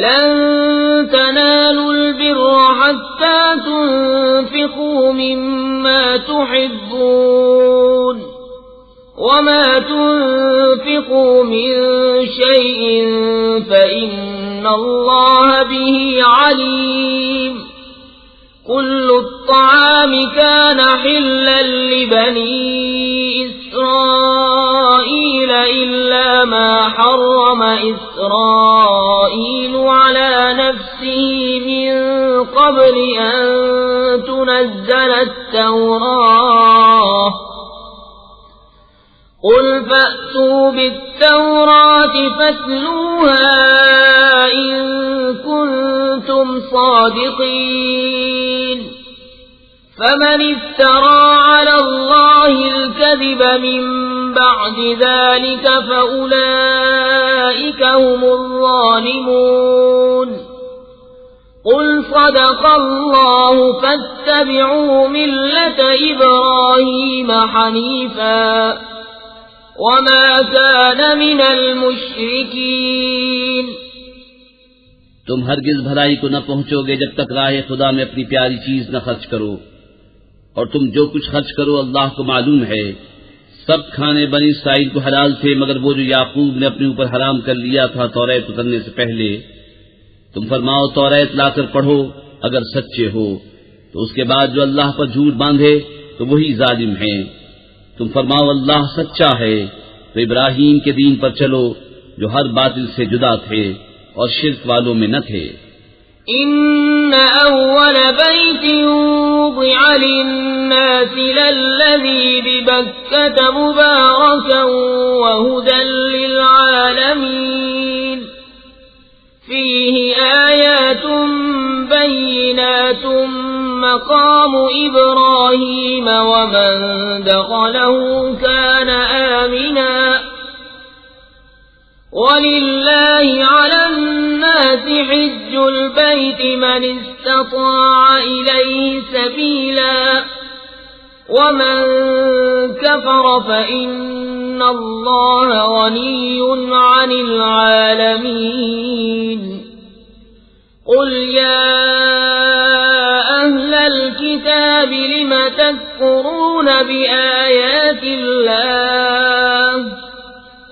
لن تنالوا البر حتى تنفقوا مما تحبون وما تنفقوا من شيء فإن الله به عليم كل الطعام كان حلا لبني إسرائيل إلا ما حرم إسرائيل على نفسه من قبل أن تنزل التوراة قل فأتوا بالتوراة فاتلوها إن كنتم صادقين فمن افترى على الله الكذب من بعد ذلك فأولئك هم الظالمون قل صدق الله فاتبعوا ملة إبراهيم حنيفا وما كان من المشركين تم ہرگز بھلائی کو نہ پہنچو گے جب تک راہ خدا میں اپنی پیاری چیز نہ خرچ کرو، اور تم جو کچھ خرچ کرو اللہ کو معلوم ہے۔ سب کھانے بنی اسرائیل کو حلال تھے مگر وہ جو یعقوب نے اپنے اوپر حرام کر لیا تھا توریت اترنے سے پہلے۔ تم فرماؤ توریت لا کر پڑھو اگر سچے ہو، تو اس کے بعد جو اللہ پر جھوٹ باندھے تو وہی ظالم ہیں۔ تم فرماؤ اللہ سچا ہے تو ابراہیم کے دین پر چلو جو ہر باطل سے جدا تھے اور شرک والوں میں نہ تھے۔ ان اول بیت وضع للناس للذی ببکۃ مبارکا وہدی للعالمین فیہ آیات بینات مقام ابراہیم ومن دخلہ کان آمنا وَلِلَّهِ عَلَى النَّاسِ حِجُّ الْبَيْتِ مَنِ اسْتَطَاعَ إِلَيْهِ سَبِيلًا وَمَن كَفَرَ فَإِنَّ اللَّهَ غَنِيٌّ عَنِ الْعَالَمِينَ قُلْ يَا أَهْلَ الْكِتَابِ لِمَ تَكْفُرُونَ بِآيَاتِ اللَّهِ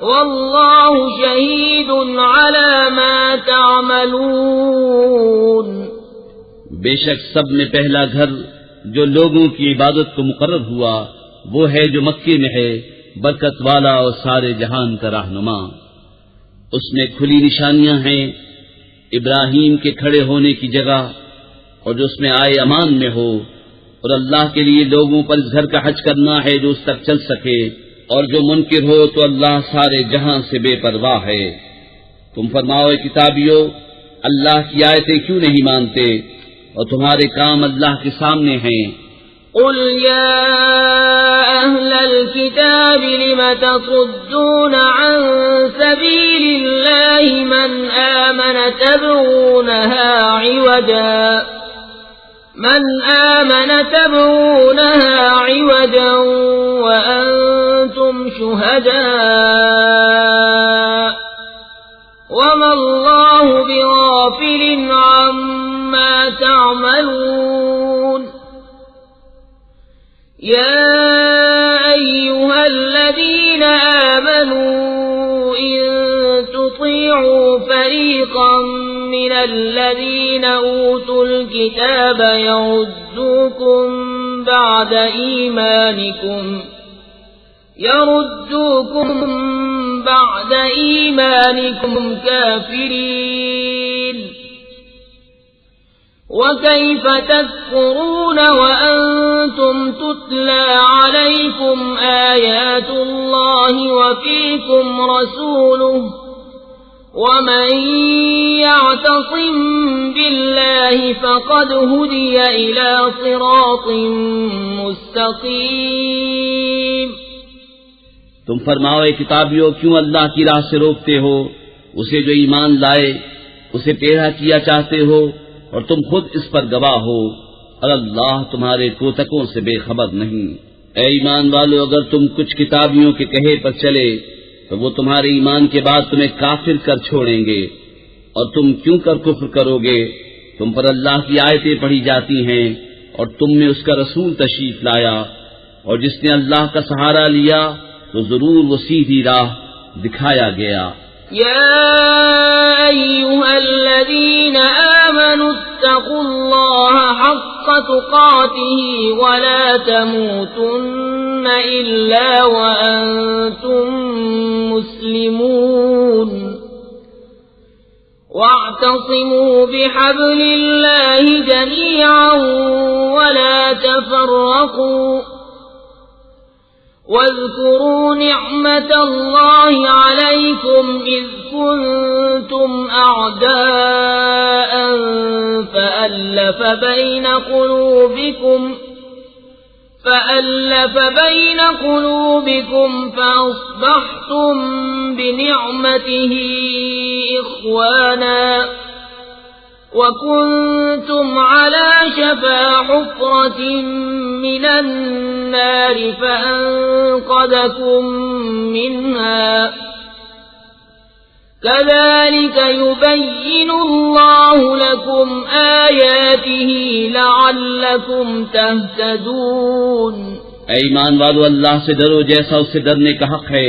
واللہ شہید علی ما تعملون۔ بے شک سب میں پہلا گھر جو لوگوں کی عبادت کو مقرر ہوا وہ ہے جو مکے میں ہے، برکت والا اور سارے جہان کا رہنما۔ اس میں کھلی نشانیاں ہیں ابراہیم کے کھڑے ہونے کی جگہ، اور جو اس میں آئے امان میں ہو، اور اللہ کے لیے لوگوں پر اس گھر کا حج کرنا ہے جو اس تک چل سکے، اور جو منکر ہو تو اللہ سارے جہاں سے بے پرواہ ہے۔ تم فرماؤ اے کتابیو اللہ کی آیتیں کیوں نہیں مانتے اور تمہارے کام اللہ کے سامنے ہیں۔ قل يا أهل الكتاب لم تصدون عن سبيل الله من آمن تبغونها عوجا وأنتم شهداء وما الله بغافل عما تعملون يا أيها الذين آمنوا إن تطيعوا فريقا من الذين أوتوا الكتاب يردوكم بعد إيمانكم كافرين وكيف تكفرون وأنتم تتلى عليكم آيات الله وفيكم رسوله ومن يعتصم بالله فقد هدي إلى صراط مستقيم۔ تم فرماؤ اے کتابیو کیوں اللہ کی راہ سے روکتے ہو اسے جو ایمان لائے، اسے ٹیڑھا کیا چاہتے ہو اور تم خود اس پر گواہ ہو، اور اللہ تمہارے کوتکوں سے بے خبر نہیں۔ اے ایمان والو اگر تم کچھ کتابیوں کے کہے پر چلے تو وہ تمہارے ایمان کے بعد تمہیں کافر کر چھوڑیں گے، اور تم کیوں کر کفر کرو گے؟ تم پر اللہ کی آیتیں پڑھی جاتی ہیں اور تم میں اس کا رسول تشریف لایا، اور جس نے اللہ کا سہارا لیا تو ضرور وہ سیدھی راہ دکھایا گیا۔ يا أيها الذين آمنوا اتقوا الله حق تقاته ولا تموتن إلا وأنتم مسلمون واعتصموا بحبل الله جميعا ولا تفرقوا واذكروا نعمة الله عليكم إذ كنتم أعداء فألف بين قلوبكم فأصبحتم بنعمته إخوانا وكنتم على شفا حفرة من النار فأنقذكم منها كذلك يبين الله لكم آياته لعلكم تهتدون۔ اے ایمان والو، اللہ سے ڈرو جیسا اس سے ڈرنے کا حق ہے،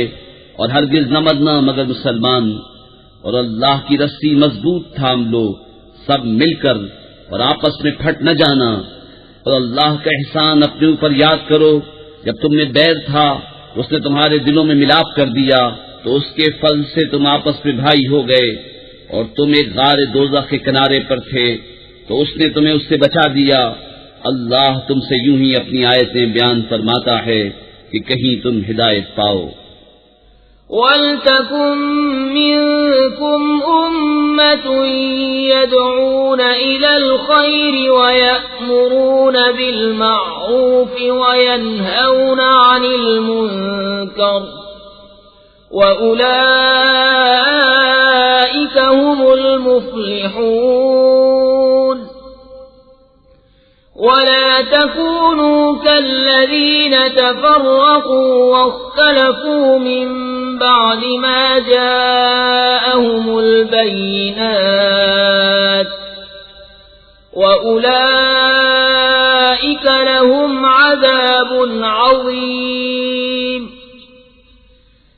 اور ہرگز نہ مرنا مگر مسلمان، اور اللہ کی رسی مضبوط تھام لو سب مل کر، اور آپس میں پھٹ نہ جانا، اور اللہ کا احسان اپنے اوپر یاد کرو۔ جب تم میں بیر تھا اس نے تمہارے دلوں میں ملاپ کر دیا، تو اس کے فضل سے تم آپس میں بھائی ہو گئے، اور تم ایک غار دوزخ کے کنارے پر تھے تو اس نے تمہیں اس سے بچا دیا۔ اللہ تم سے یوں ہی اپنی آیتیں بیان فرماتا ہے کہ کہیں تم ہدایت پاؤ۔ وَلْتَكُن مِّنكُمْ أُمَّةٌ يَدْعُونَ إِلَى الْخَيْرِ وَيَأْمُرُونَ بِالْمَعْرُوفِ وَيَنْهَوْنَ عَنِ الْمُنكَرِ وَأُولَئِكَ هُمُ الْمُفْلِحُونَ۔ وَلَا تَكُونُوا كَالَّذِينَ تَفَرَّقُوا وَاخْتَلَفُوا مِن بَعْدِ مَا جَاءَهُمُ الْبَيِّنَاتُ وَأُولَئِكَ لَهُمْ عَذَابٌ عَظِيمٌ۔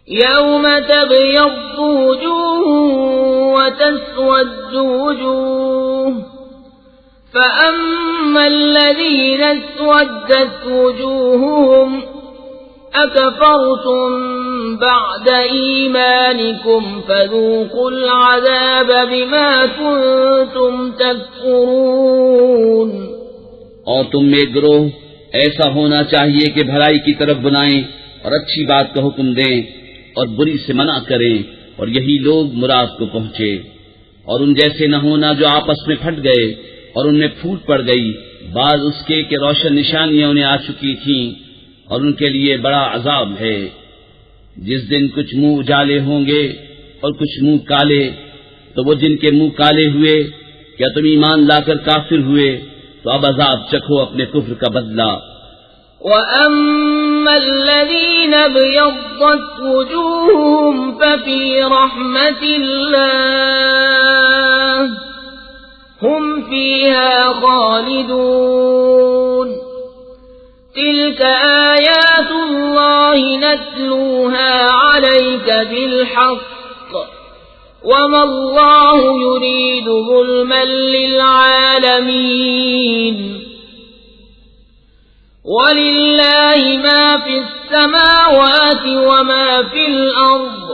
يَوْمَ تَبْيَضُّ وُجُوهٌ وَتَسْوَدُّ وُجُوهٌ فَأَمَّا الَّذِينَ اسْوَدَّتْ وُجُوهُهُمْ أَكَفَرْتُمْ بَعْدَ إِيمَانِكُمْ فَذُوقُوا الْعَذَابَ بِمَا كُنتُمْ تَكْفُرُونَ۔ اور تم میں گروہ ایسا ہونا چاہیے کہ بھلائی کی طرف بلائیں اور اچھی بات کا حکم دیں اور بری سے منع کریں، اور یہی لوگ مراد کو پہنچے۔ اور ان جیسے نہ ہونا جو آپس میں پھٹ گئے اور ان میں پھوٹ پڑ گئی، بعض اس کے کہ روشن نشانیاں انہیں آ چکی تھیں، اور ان کے لیے بڑا عذاب ہے۔ جس دن کچھ منہ اجالے ہوں گے اور کچھ منہ کالے، تو وہ جن کے منہ کالے ہوئے، کیا تم ایمان لا کر کافر ہوئے؟ تو اب عذاب چکھو اپنے کفر کا بدلہ۔ وَأَمَّا الَّذِينَ ابْيَضَّتْ وُجُوهُهُمْ فَفِي رَحْمَةِ اللَّهِ هُمْ فِيهَا خَالِدُونَ۔ تِلْكَ آيَاتُ اللَّهِ نَتْلُوهَا عَلَيْكَ بِالْحَقِّ وَمَا اللَّهُ يُرِيدُ ظُلْمًا لِّلْعَالَمِينَ۔ وَلِلَّهِ مَا فِي السَّمَاوَاتِ وَمَا فِي الْأَرْضِ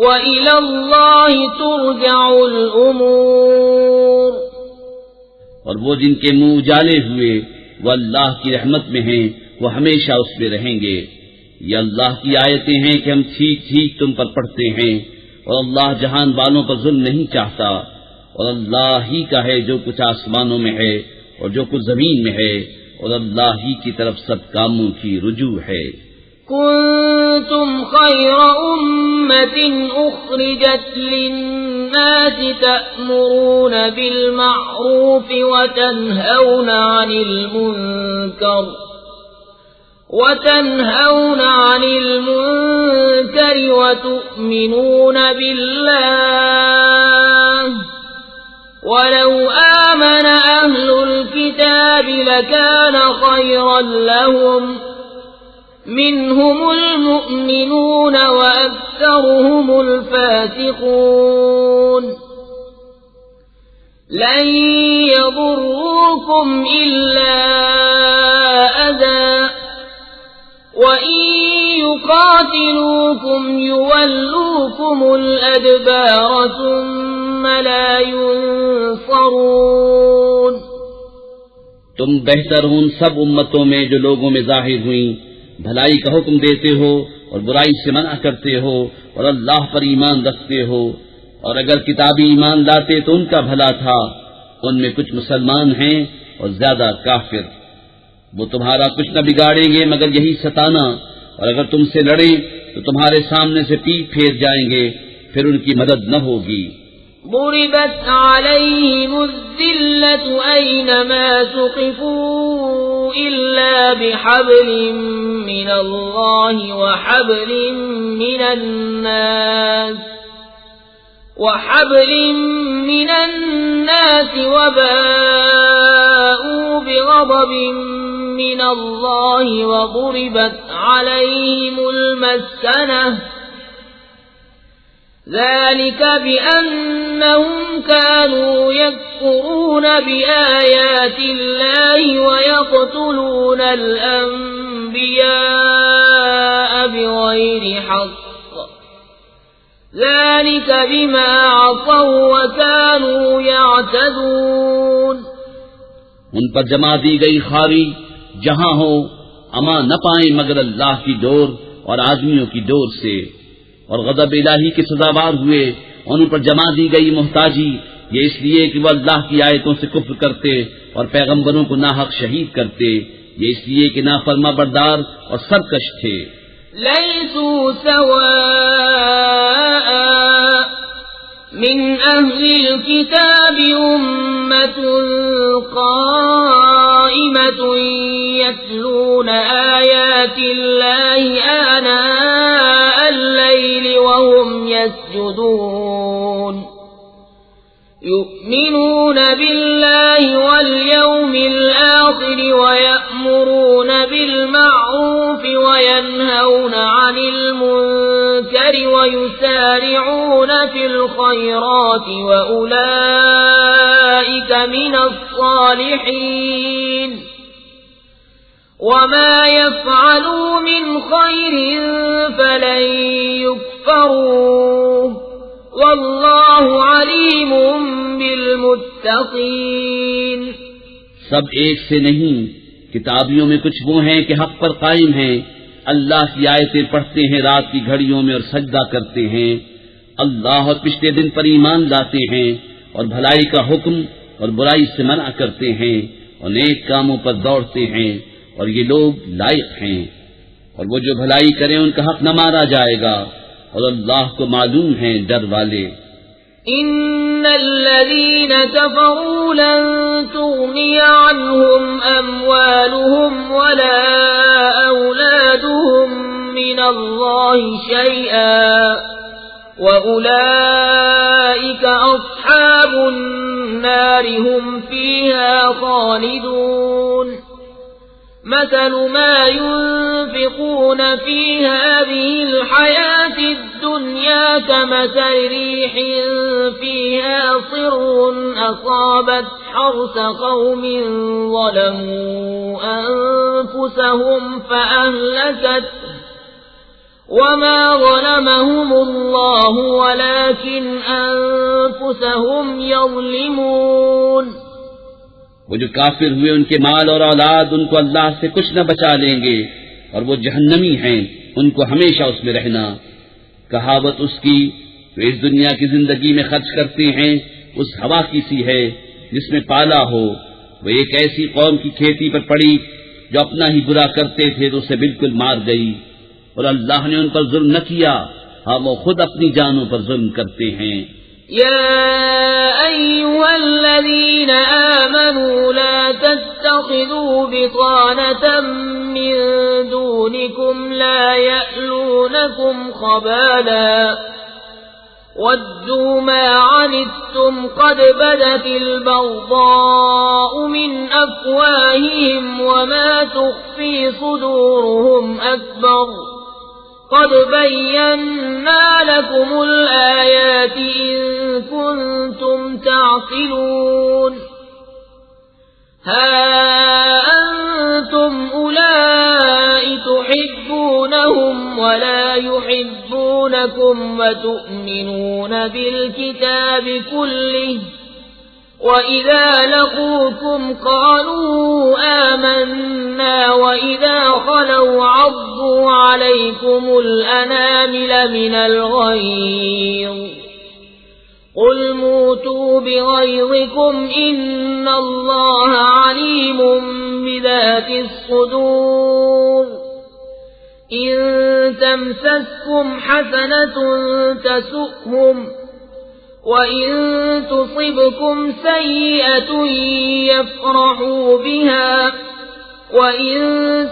وَإِلَى اللَّهِ تُرْجَعُ الْأُمُورُ۔ اور وہ جن کے منہ اجالے ہوئے وہ اللہ کی رحمت میں ہیں، وہ ہمیشہ اس میں رہیں گے۔ یہ اللہ کی آیتیں ہیں کہ ہم ٹھیک ٹھیک تم پر پڑھتے ہیں، اور اللہ جہان والوں پر ظلم نہیں چاہتا، اور اللہ ہی کا ہے جو کچھ آسمانوں میں ہے اور جو کچھ زمین میں ہے، اور اللہ ہی کی طرف سب کاموں کی رجوع ہے۔ كنتم خير أمة أخرجت للناس تأمرون بالمعروف وتنهون عن المنكر وتؤمنون بالله الكتاب لكان خيرا لهم منهم المؤمنون وأكثرهم الفاسقون لن يضروكم إلا أذى وإن يقاتلوكم يولوكم الأدبار ثم لا ينصرون تم بہتر ہو ان سب امتوں میں جو لوگوں میں ظاہر ہوئیں، بھلائی کا حکم دیتے ہو اور برائی سے منع کرتے ہو اور اللہ پر ایمان رکھتے ہو، اور اگر کتابی ایمان لاتے تو ان کا بھلا تھا، ان میں کچھ مسلمان ہیں اور زیادہ کافر۔ وہ تمہارا کچھ نہ بگاڑیں گے مگر یہی ستانا، اور اگر تم سے لڑیں تو تمہارے سامنے سے پیٹ پھیر جائیں گے، پھر ان کی مدد نہ ہوگی۔ ضربت عليهم الذلة أينما ثقفوا إلا بحبل من الله وحبل من الناس وباءوا بغضب من الله وضربت عليهم المسكنة ذلك بأنهم كانوا يكفرون بآيات الله ويقتلون الأنبياء بغير حق ذلك بما عصوا وكانوا يعتدون۔ ان پر جمع دی گئی خاری جہاں ہو اما نہ پائیں مگر اللہ کی ڈور اور آدمیوں کی ڈور سے، اور غضب الہی کے سزاوار ہوئے، اور ان پر جمع دی گئی محتاجی یہ اس لیے کہ وہ اللہ کی آیتوں سے کفر کرتے اور پیغمبروں کو ناحق شہید کرتے، یہ اس لیے کہ نافرما بردار اور سرکش تھے۔ لیسوا سواء من أهل الكتاب أمة قائمة يتلون آيات الله آناء الليل وهم يسجدون يؤمنون بالله واليوم الآخر ويأمرون بالمعروف وينهون عن المنكر ويسارعون في الخيرات وأولئك من الصالحين وما يفعلوا من خير فلن يكفروه واللہ علیم بالمتقین۔ سب ایک سے نہیں، کتابیوں میں کچھ وہ ہیں کہ حق پر قائم ہیں، اللہ کی آیتیں پڑھتے ہیں رات کی گھڑیوں میں اور سجدہ کرتے ہیں، اللہ اور پچھلے دن پر ایمان لاتے ہیں، اور بھلائی کا حکم اور برائی سے منع کرتے ہیں، اور نیک کاموں پر دوڑتے ہیں، اور یہ لوگ لائق ہیں، اور وہ جو بھلائی کریں ان کا حق نہ مارا جائے گا، اور اللہ کو معلوم ہیں ڈر والے۔ ان الذين كفروا لن تغني عنهم اموالهم ولا اولادهم من الله شيئا واولئك اصحاب النار هم فيها خالدون۔ مثل ما ينفقون في هذه الحياة الدنيا كمثل ريح فيها صر أصابت حرث قوم ظلموا أنفسهم فأهلكته وما ظلمهم الله ولكن أنفسهم يظلمون۔ وہ جو کافر ہوئے ان کے مال اور اولاد ان کو اللہ سے کچھ نہ بچا لیں گے، اور وہ جہنمی ہیں، ان کو ہمیشہ اس میں رہنا۔ کہاوت اس کی جو اس دنیا کی زندگی میں خرچ کرتے ہیں اس ہوا کی سی ہے جس میں پالا ہو، وہ ایک ایسی قوم کی کھیتی پر پڑی جو اپنا ہی برا کرتے تھے تو اسے بالکل مار گئی، اور اللہ نے ان پر ظلم نہ کیا، ہاں وہ خود اپنی جانوں پر ظلم کرتے ہیں۔ يا أيها الذين آمنوا لا تتخذوا بطانة من دونكم لا يألونكم خبالا وَدُّوا مَا عَنِتُّمْ قَدْ بَدَتِ الْبَغْضَاءُ مِنْ أَفْوَاهِهِمْ وَمَا تُخْفِي صُدُورُهُمْ أَكْبَرُ قَدْ بَيَّنَّا لَكُمُ الْآيَاتِ إِن كُنتُمْ تَعْقِلُونَ هَا أَنتُمْ أُولَئِكَ تُحِبُّونَهُمْ وَلَا يُحِبُّونَكُمْ وَتُؤْمِنُونَ بِالْكِتَابِ كُلِّهِ وَإِذَا لَقُوكُمْ قَالُوا آمَنَّا وَإِذَا خَلَوْا عَضُّوا عَلَيْكُمُ الْأَنَامِلَ مِنَ الْغَيْظِ قُلْ مُوتُوا بِغَيْظِكُمْ إِنَّ اللَّهَ عَلِيمٌ بِذَاتِ الصُّدُورِ إِن تَمْسَسْكُمْ حَسَنَةٌ تَسُؤْهُمْ وَإِن تُصِبْكُمْ سَيِّئَةٌ يَفْرَحُوا بِهَا وَإِن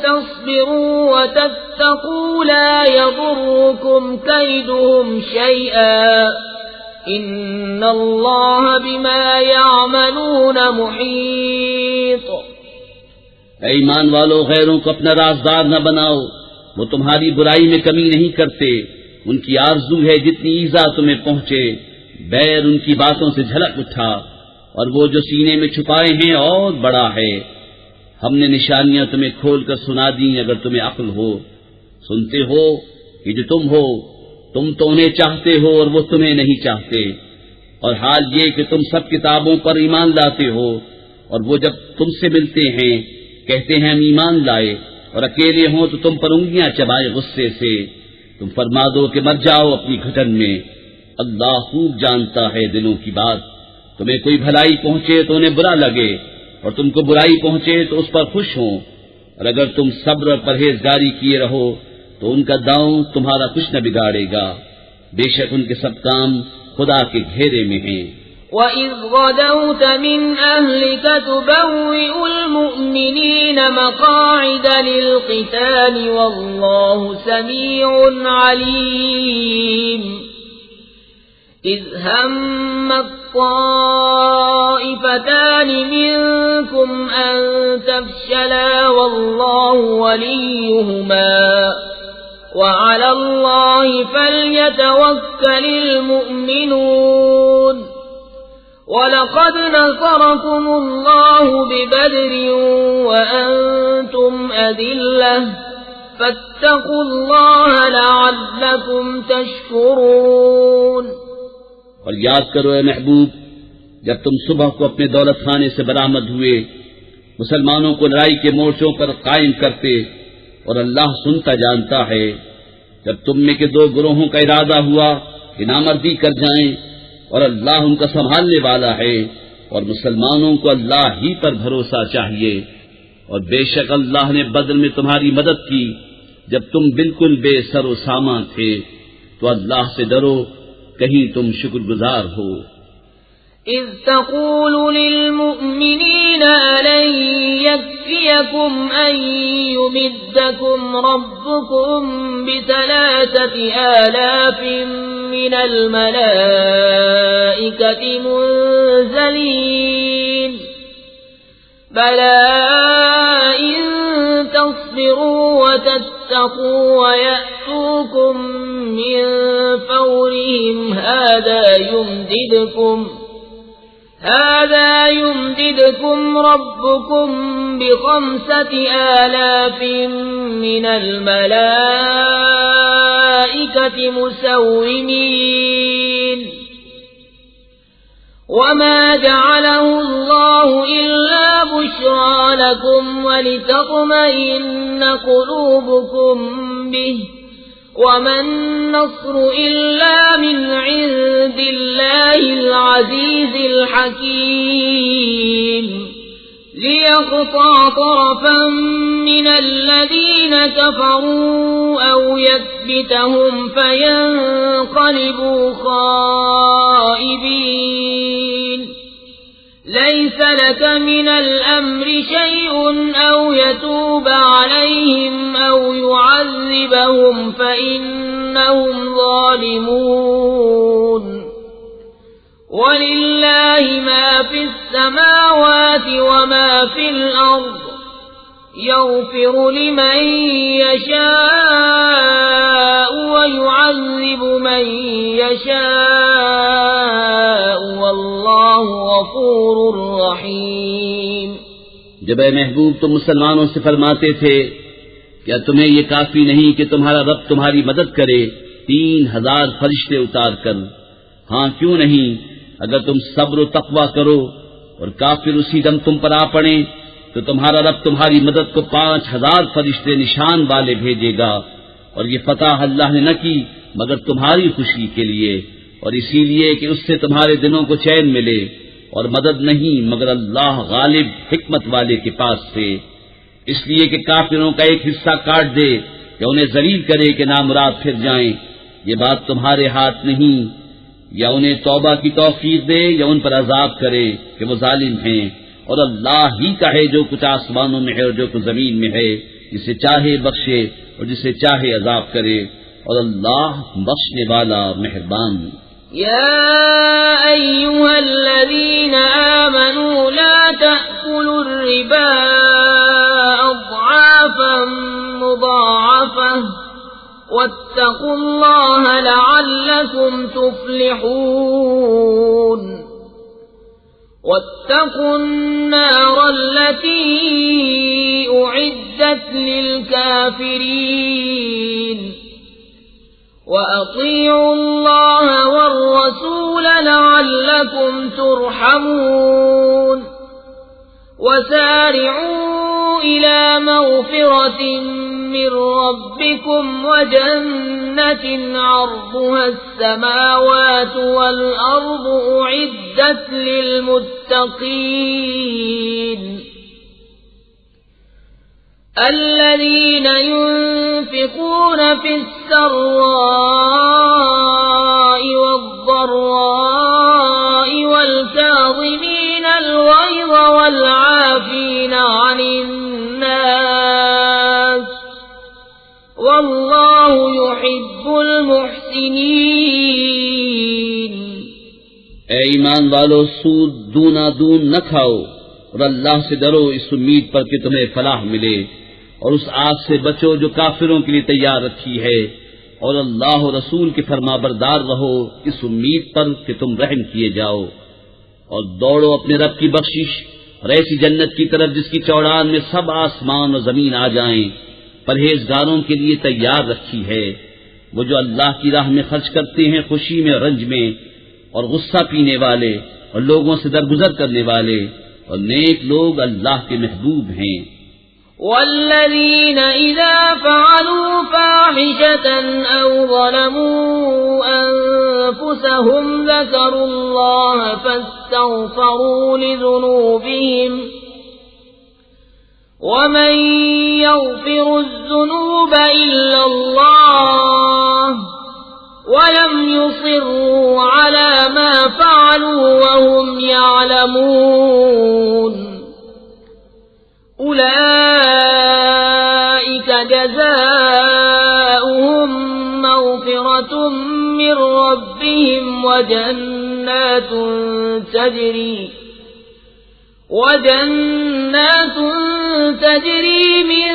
تَصْبِرُوا وَتَتَّقُوا لَا يَضُرُّكُمْ كَيْدُهُمْ شَيْئًا إِنَّ اللَّهَ بِمَا يَعْمَلُونَ مُحِيطٌ۔ اے ایمان والو، غیروں کو اپنا رازدار نہ بناؤ، وہ تمہاری برائی میں کمی نہیں کرتے، ان کی آرزو ہے جتنی ایذا تمہیں پہنچے، بیر ان کی باتوں سے جھلک اٹھا، اور وہ جو سینے میں چھپائے ہیں اور بڑا ہے۔ ہم نے نشانیاں تمہیں کھول کر سنا دیں اگر تمہیں عقل ہو۔ سنتے ہو کہ جو تم ہو، تم تو انہیں چاہتے ہو اور وہ تمہیں نہیں چاہتے، اور حال یہ کہ تم سب کتابوں پر ایمان لاتے ہو، اور وہ جب تم سے ملتے ہیں کہتے ہیں ہم ایمان لائے، اور اکیلے ہوں تو تم پر انگلیاں چبائے غصے سے۔ تم فرما دو کہ مر جاؤ اپنی گھٹن میں، اللہ خوب جانتا ہے دلوں کی بات۔ تمہیں کوئی بھلائی پہنچے تو انہیں برا لگے، اور تم کو برائی پہنچے تو اس پر خوش ہوں، اور اگر تم صبر اور پرہیزگاری کیے رہو تو ان کا داؤں تمہارا کچھ نہ بگاڑے گا، بے شک ان کے سب کام خدا کے گھیرے میں ہیں۔ وَإِذْ غَدَوْتَ مِنْ أَهْلِكَ تُبَوِّئُ الْمُؤْمِنِينَ مَقَاعِدَ لِلْقِتَالِ وَاللَّهُ سَمِيعٌ عَلِيمٌ إِذْ هَمَّتْ طَائِفَتَانِ مِنْكُمْ أَنْ تَفْشَلَا وَاللَّهُ وَلِيُّهُمَا وَعَلَى اللَّهِ فَلْيَتَوَكَّلِ الْمُؤْمِنُونَ وَلَقَدْ نَصَرَكُمُ اللَّهُ بِبَدْرٍ وَأَنْتُمْ أَذِلَّةٌ فَاتَّقُوا اللَّهَ لَعَلَّكُمْ تَشْكُرُونَ۔ اور یاد کرو اے محبوب، جب تم صبح کو اپنے دولت خانے سے برآمد ہوئے، مسلمانوں کو لڑائی کے مورچوں پر قائم کرتے، اور اللہ سنتا جانتا ہے، جب تم میں کے دو گروہوں کا ارادہ ہوا کہ نامردی کر جائیں، اور اللہ ان کا سنبھالنے والا ہے، اور مسلمانوں کو اللہ ہی پر بھروسہ چاہیے، اور بے شک اللہ نے بدر میں تمہاری مدد کی جب تم بالکل بے سر و سامان تھے، تو اللہ سے ڈرو کہیں تم شکر گزار ہو۔ إِذْ تَقُولُ لِلْمُؤْمِنِينَ أَلَنْ يَكْفِيَكُمْ أَنْ يُمِدَّكُمْ رَبُّكُمْ ب3,000 مِّنَ الْمَلَائِكَةِ مُنزَلِينَ بَلَىٰ إِن تَصْبِرُوا وَتَتَّقُوا وَيَأْتُوكُم مِّن فَوْرِهِمْ هَٰذَا يُمْدِدْكُمْ رَبُّكُم ب5,000 مِّنَ الْمَلَائِكَةِ مُسَوِّمِينَ وَمَا جَعَلَهُ اللَّهُ إِلَّا بُشْرَىٰ لَكُمْ وَلِتَطْمَئِنَّ قُلُوبُكُم بِهِ وَمَا النَّصْرُ إِلَّا مِنْ عِندِ اللَّهِ الْعَزِيزِ الْحَكِيمِ لِيَقْطَعَ طَرَفًا مِّنَ الَّذِينَ كَفَرُوا أَوْ يَكْبِتَهُمْ فَيَنقَلِبُوا خَائِبِينَ لَيْسَ لَكَ مِنَ الْأَمْرِ شَيْءٌ أَوْ يَتُوبَ عَلَيْهِمْ أَوْ يُعَذِّبَهُمْ فَإِنَّهُمْ ظَالِمُونَ۔ وَلِلَّهِ مَا فِي السَّمَاوَاتِ وَمَا فِي الْأَرْضِ يَغْفِرُ لِمَن يَشَاءُ وَيُعَذِّبُ مَن يَشَاءُ وَاللَّهُ غَفُورٌ رَّحِيمٌ۔ جب اے محبوب تم مسلمانوں سے فرماتے تھے کیا تمہیں یہ کافی نہیں کہ تمہارا رب تمہاری مدد کرے 3000 فرشتے اتار کر؟ ہاں کیوں نہیں، اگر تم صبر و تقوی کرو اور کافر اسی دم تم پر آ پڑیں تو تمہارا رب تمہاری مدد کو 5000 فرشتے نشان والے بھیجے گا، اور یہ فتح اللہ نے نہ کی مگر تمہاری خوشی کے لیے، اور اسی لیے کہ اس سے تمہارے دلوں کو چین ملے، اور مدد نہیں مگر اللہ غالب حکمت والے کے پاس سے، اس لیے کہ کافروں کا ایک حصہ کاٹ دے یا انہیں ذلیل کرے کہ نامراد پھر جائیں، یہ بات تمہارے ہاتھ نہیں، یا انہیں توبہ کی توفیق دے یا ان پر عذاب کرے کہ وہ ظالم ہیں، اور اللہ ہی کا ہے جو کچھ آسمانوں میں ہے اور جو کچھ زمین میں ہے، جسے چاہے بخشے اور جسے چاہے عذاب کرے، اور اللہ بخشنے والا مہربان۔ يا أيها الذين آمنوا لا تأكلوا الربا أضعافا مضاعفة واتقوا الله لعلكم تفلحون واتقوا النار التي أعدت للكافرين وأطيعوا الله والرسول لعلكم ترحمون وسارعوا إلى مغفرة من ربكم وجنة عرضها السماوات والأرض أعدت للمتقين الذين ينفقون في السراء والضراء والكاظمين الغيظ والعافين عن الناس والله يحب المحسنين۔ اے ایمان والو، سود دونا دون نہ کھاؤ اور اللہ سے ڈرو اس امید پر کہ تمہیں فلاح ملے، اور اس آگ سے بچو جو کافروں کے لیے تیار رکھی ہے، اور اللہ و رسول کے فرما بردار رہو اس امید پر کہ تم رحم کیے جاؤ، اور دوڑو اپنے رب کی بخشش اور ایسی جنت کی طرف جس کی چوڑان میں سب آسمان اور زمین آ جائیں، پرہیزگاروں کے لیے تیار رکھی ہے۔ وہ جو اللہ کی راہ میں خرچ کرتے ہیں خوشی میں اور رنج میں، اور غصہ پینے والے اور لوگوں سے درگزر کرنے والے، اور نیک لوگ اللہ کے محبوب ہیں۔ والذين إذا فعلوا فاحشة أو ظلموا أنفسهم ذكروا الله فاستغفروا لذنوبهم ومن يغفر الذنوب إلا الله ولم يصروا على ما فعلوا وهم يعلمون أولئك جزاؤهم مغفرة من ربهم وجنات تجري من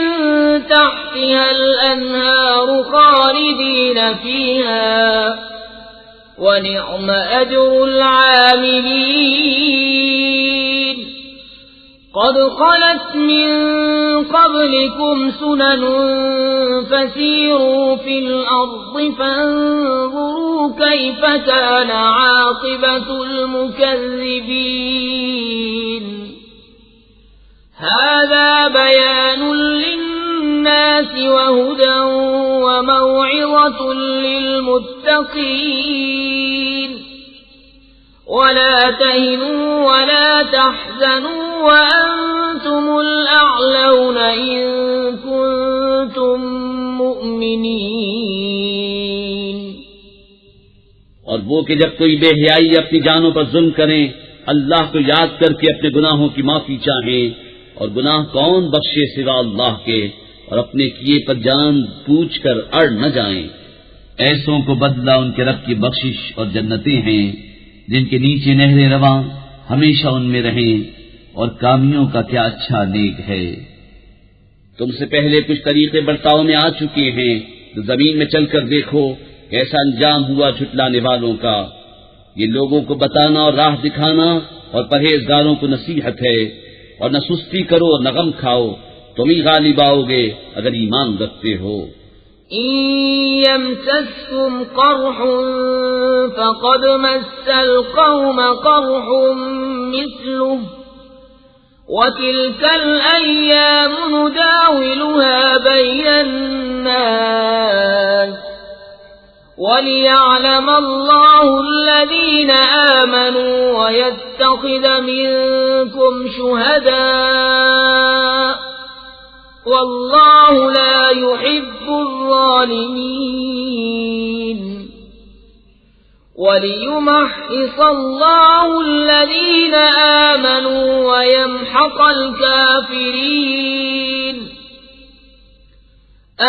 تحتها الأنهار خالدين فيها ونعم أجر العاملين۔ قد خلت من قبلكم سنن فسيروا في الأرض فانظروا كيف كان عاقبة المكذبين۔ هذا بيان للناس وهدى وموعظة للمتقين ولا تهنوا ولا تحزنوا وأنتم الأعلون إن كنتم مؤمنين۔ اور وہ کہ جب کوئی بے حیائی اپنی جانوں پر ظلم کریں اللہ کو یاد کر کے اپنے گناہوں کی معافی چاہیں، اور گناہ کون بخشے سوا اللہ کے، اور اپنے کیے پر جان پوچھ کر اڑ نہ جائیں، ایسوں کو بدلہ ان کے رب کی بخشش اور جنتیں ہیں جن کے نیچے نہریں رواں ہمیشہ ان میں رہیں، اور کامیوں کا کیا اچھا نیک ہے۔ تم سے پہلے کچھ طریقے برتاؤ میں آ چکے ہیں، تو زمین میں چل کر دیکھو کیسا انجام ہوا جھٹلانے والوں کا۔ یہ لوگوں کو بتانا اور راہ دکھانا اور پرہیزگاروں کو نصیحت ہے، اور نہ سستی کرو اور نہ غم کھاؤ، تم ہی غالب آؤ گے اگر ایمان رکھتے ہو۔ إن يمسسكم قرح فقد مس القوم قرح مثله وتلك الأيام نداولها بين الناس وليعلم الله الذين آمنوا ويتخذ منكم شهداء والله لا يحب الظالمين وليمحص الله الذين آمنوا ويمحق الكافرين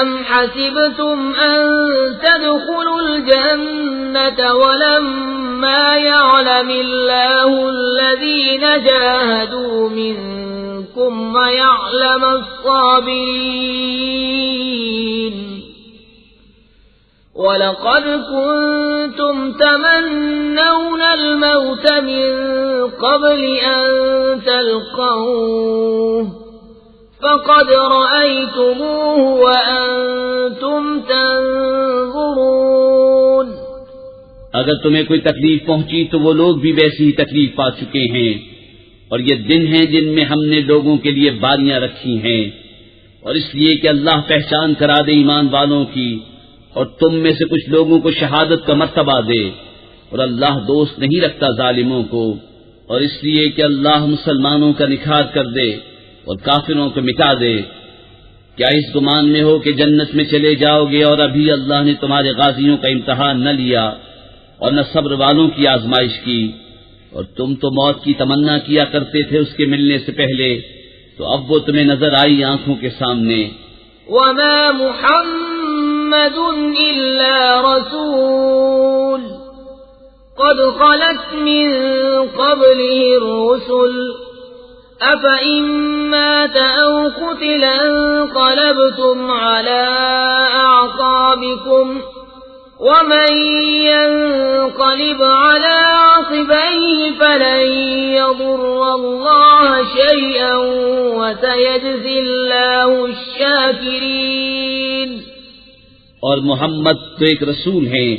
أم حسبتم أن تدخلوا الجنة ولما يعلم الله الذين جاهدوا منكم ويعلم الصابرين ولقد كنتم تمنون الموت من قبل أن تلقوه فقد رأيتموه وأنتم تنظرون۔ اگر تمہیں کوئی تکلیف پہنچی تو وہ لوگ بھی ویسی ہی تکلیف پا چکے ہیں، اور یہ دن ہیں جن میں ہم نے لوگوں کے لیے باریاں رکھی ہیں، اور اس لیے کہ اللہ پہچان کرا دے ایمان والوں کی، اور تم میں سے کچھ لوگوں کو شہادت کا مرتبہ دے، اور اللہ دوست نہیں رکھتا ظالموں کو، اور اس لیے کہ اللہ مسلمانوں کا نکھار کر دے اور کافروں کو مٹا دے۔ کیا اس گمان میں ہو کہ جنت میں چلے جاؤ گے اور ابھی اللہ نے تمہارے غازیوں کا امتحان نہ لیا اور نہ صبر والوں کی آزمائش کی، اور تم تو موت کی تمنا کیا کرتے تھے اس کے ملنے سے پہلے، تو اب وہ تمہیں نظر آئی آنکھوں کے سامنے۔ وما محمد إلا رسول قد خلت من قبله الرسل أفإن مات أو قتل انقلبتم على أعقابكم ومن ينقلب على عقبيه فلن يضر الله شيئا وسيجزي الله الشاكرين۔ اور محمد تو ایک رسول ہیں،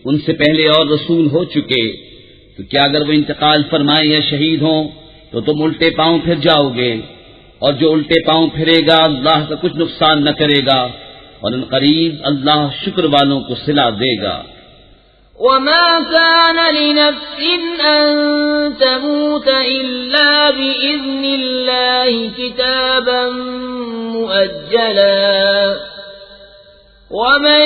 ان سے پہلے اور رسول ہو چکے، تو کیا اگر وہ انتقال فرمائے یا شہید ہوں تو تم الٹے پاؤں پھر جاؤ گے، اور جو الٹے پاؤں پھرے گا اللہ کا کچھ نقصان نہ کرے گا، اور ان قریب اللہ شکر والوں کو صلہ دے گا۔ وما كان لنفس أن تموت إلا بإذن الله كتابا مؤجلا ومن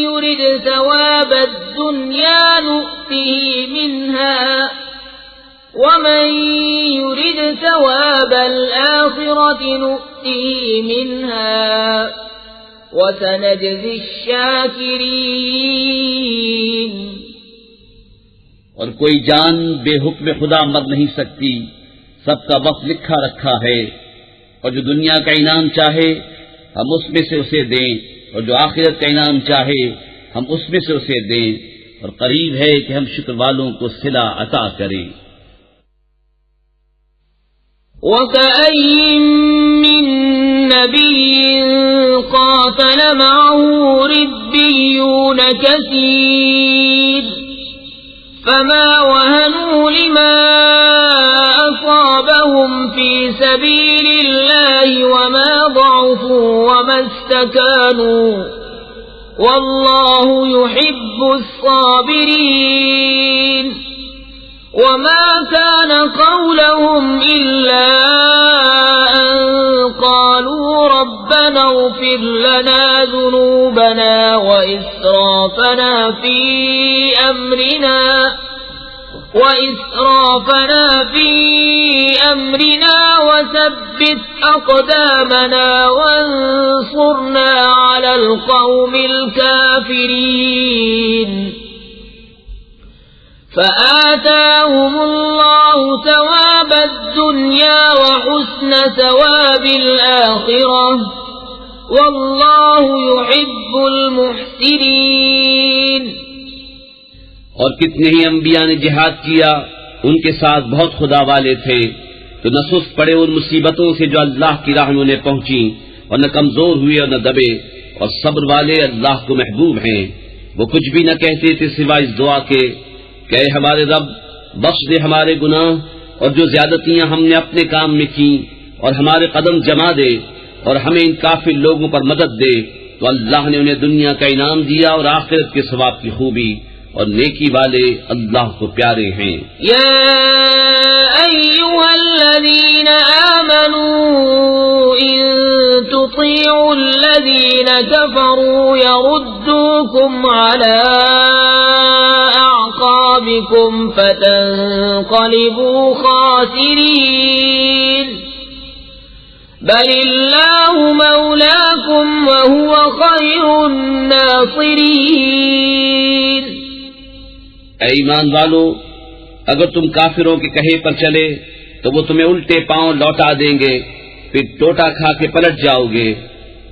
يرد ثواب الدنيا نؤته منها ومن يرد ثواب الآخرة نؤته منها وسنجزي الشاكرين۔ اور کوئی جان بے حکم خدا مر نہیں سکتی، سب کا وقت لکھا رکھا ہے، اور جو دنیا کا انعام چاہے ہم اس میں سے اسے دیں، اور جو آخرت کا انعام چاہے ہم اس میں سے اسے دیں، اور قریب ہے کہ ہم شکر والوں کو صلہ عطا کریں۔ وَكَأَيٍّ مِّن نَّبِيٍّ قَاتَلَ مَعَهُ رِبِّيُّونَ كَثِيرٌ فَمَا وَهَنُوا لِمَا أَصَابَهُمْ فِي سَبِيلِ اللَّهِ وَمَا ضَعُفُوا وَمَا اسْتَكَانُوا وَاللَّهُ يُحِبُّ الصَّابِرِينَ۔ وما كان قولهم إلا أن قالوا ربنا اغفر لنا ذنوبنا وإسرافنا في أمرنا وثبت أقدامنا وانصرنا على القوم الكافرين۔ فآتاهم الله ثواب الدنيا وحسن ثواب الآخرة والله يحب المحسنين۔ اور کتنے ہی انبیاء نے جہاد کیا، ان کے ساتھ بہت خدا والے تھے، تو نہ سست پڑے ان مصیبتوں سے جو اللہ کی راہ میں انہیں پہنچی، اور نہ کمزور ہوئے اور نہ دبے، اور صبر والے اللہ کو محبوب ہیں۔ وہ کچھ بھی نہ کہتے تھے سوائے اس دعا کے کہ اے ہمارے رب، بخش دے ہمارے گناہ اور جو زیادتیاں ہم نے اپنے کام میں کی، اور ہمارے قدم جما دے، اور ہمیں ان کافر لوگوں پر مدد دے۔ تو اللہ نے انہیں دنیا کا انعام دیا اور آخرت کے ثواب کی خوبی، اور نیکی والے اللہ کو پیارے ہیں۔ یا ایھا الذین آمنوا ان تطیعوا الذین کفروا یردوکم علی اعقابکم فتنقلبوا خاسرین بل اللہ مولاکم وہو خیر الناصرین۔ اے ایمان والو، اگر تم کافروں کے کہے پر چلے تو وہ تمہیں الٹے پاؤں لوٹا دیں گے، پھر ٹوٹا کھا کے پلٹ جاؤ گے،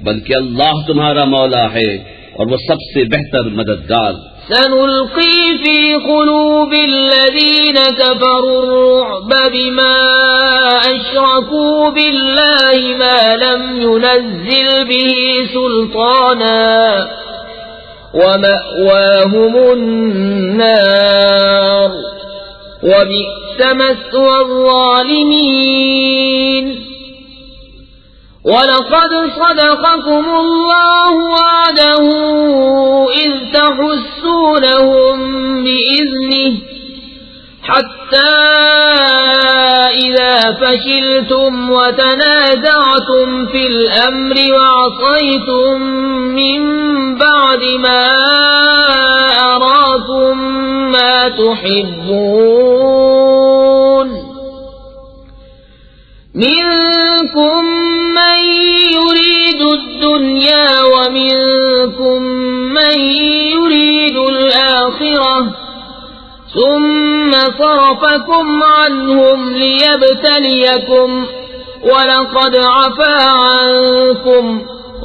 بلکہ اللہ تمہارا مولا ہے اور وہ سب سے بہتر مددگار۔ سنلقي في قلوب الذين كفروا الرعب بما أشركوا بالله ما لم ينزل به سلطانا ومأواهم النار وبئس مثوى الظالمين۔ وَلَقَدْ صَدَقَكُمُ اللَّهُ وَعْدَهُ إِذْ تَحُسُّونَهُم بِإِذْنِهِ حَتَّى إِذَا فَشِلْتُمْ وَتَنَازَعْتُمْ فِي الْأَمْرِ وَعَصَيْتُم مِّن بَعْدِ مَا أَرَاكُم مَّا تُحِبُّونَ منكم من يريد الدنيا ومنكم من يريد الآخرة ثم صرفكم عنهم ليبتليكم ولقد عفا عنكم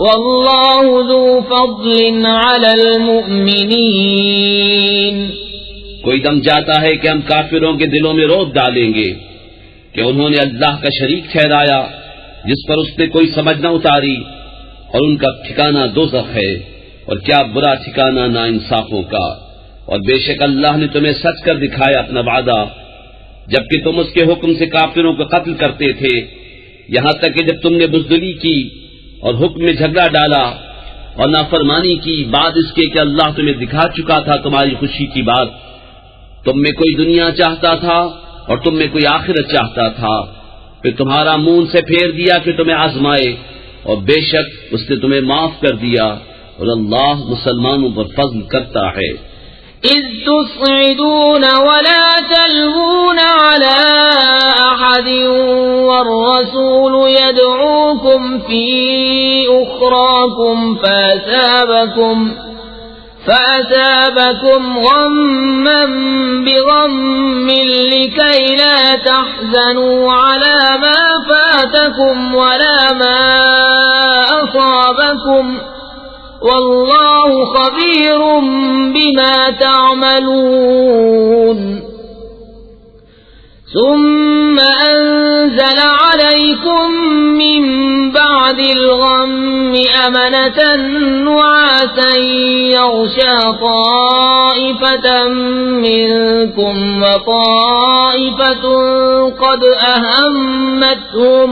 والله ذو فضل على المؤمنين۔ کوئی دم جاتا ہے کہ ہم کافروں کے دلوں میں روک ڈالیں گے کہ انہوں نے اللہ کا شریک ٹھہرایا جس پر اس نے کوئی سمجھ نہ اتاری، اور ان کا ٹھکانہ دوزخ ہے، اور کیا برا ٹھکانہ ناانصافوں کا۔ اور بے شک اللہ نے تمہیں سچ کر دکھایا اپنا وعدہ، جبکہ تم اس کے حکم سے کافروں کو قتل کرتے تھے، یہاں تک کہ جب تم نے بزدلی کی اور حکم میں جھگڑا ڈالا اور نافرمانی کی، بعد اس کے کہ اللہ تمہیں دکھا چکا تھا تمہاری خوشی کی بات۔ تم میں کوئی دنیا چاہتا تھا اور تم میں کوئی آخرت چاہتا تھا، پھر تمہارا منہ سے پھیر دیا کہ تمہیں آزمائے، اور بے شک اس نے تمہیں معاف کر دیا، اور اللہ مسلمانوں پر فضل کرتا ہے۔ اذ تصعدون ولا تلوون على احد والرسول يدعوكم في اخراكم فأثابكم غما بغم لكي لا تحزنوا على ما فاتكم ولا ما أصابكم والله خبير بما تعملون۔ ثم أنزل عليكم من بعد الغم أمنة نعاسا يغشى طائفة منكم وطائفة قد أهمتهم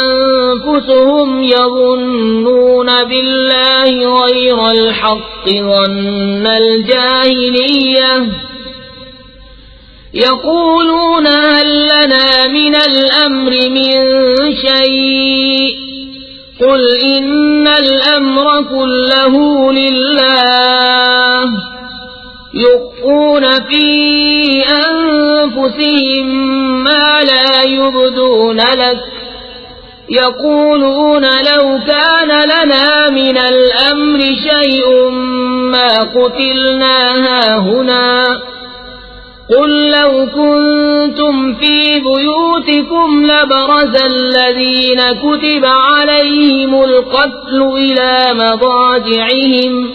أنفسهم يظنون بالله غير الحق ظن الجاهلية يقولون هل لنا من الأمر من شيء قل إن الأمر كله لله يخفون في أنفسهم ما لا يبدون لك يقولون لو كان لنا من الأمر شيء ما قتلنا هاهنا قل لو كنتم في بيوتكم لبرز الذين كتب عليهم القتل إلى مضاجعهم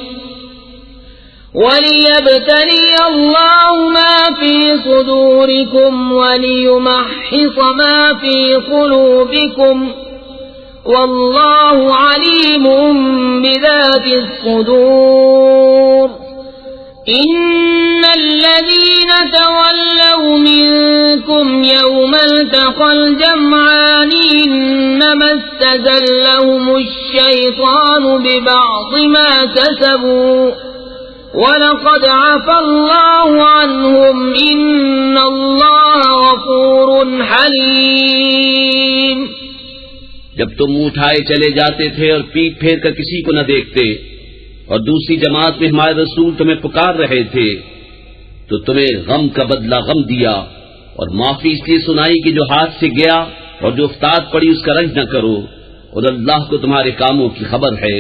وليبتلي الله ما في صدوركم وليمحص ما في قلوبكم والله عليم بذات الصدور إن الذين تولوا منكم يوم التقى الجمعان إنما استزلهم الشيطان ببعض ما كسبوا وَلَقَدْ عَفَا اللَّهُ عَنْهُمْ إِنَّ اللَّهَ غَفُورٌ حَلِيمٌ۔ جب تم منہ اٹھائے چلے جاتے تھے اور پیٹ پھیر کر کسی کو نہ دیکھتے اور دوسری جماعت میں ہمارے رسول تمہیں پکار رہے تھے تو تمہیں غم کا بدلہ غم دیا اور معافی اس لیے سنائی کہ جو ہاتھ سے گیا اور جو افتاد پڑی اس کا رنج نہ کرو اور اللہ کو تمہارے کاموں کی خبر ہے۔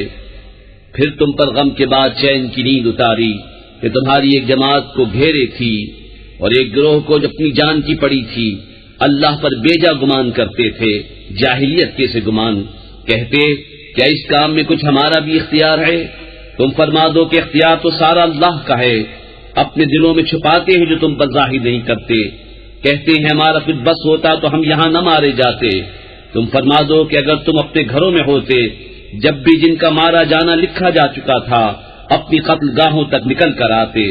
پھر تم پر غم کے بعد چین کی نیند اتاری کہ تمہاری ایک جماعت کو گھیرے تھی اور ایک گروہ کو جو اپنی جان کی پڑی تھی اللہ پر بیجا گمان کرتے تھے، جاہلیت کے سے گمان، کہتے کیا اس کام میں کچھ ہمارا بھی اختیار ہے؟ تم فرما دو کہ اختیار تو سارا اللہ کا ہے، اپنے دلوں میں چھپاتے ہیں جو تم پر ظاہر نہیں کرتے، کہتے ہیں ہمارا کچھ بس ہوتا تو ہم یہاں نہ مارے جاتے۔ تم فرما دو کہ اگر تم اپنے گھروں میں ہوتے جب بھی جن کا مارا جانا لکھا جا چکا تھا اپنی قتل گاہوں تک نکل کر آتے،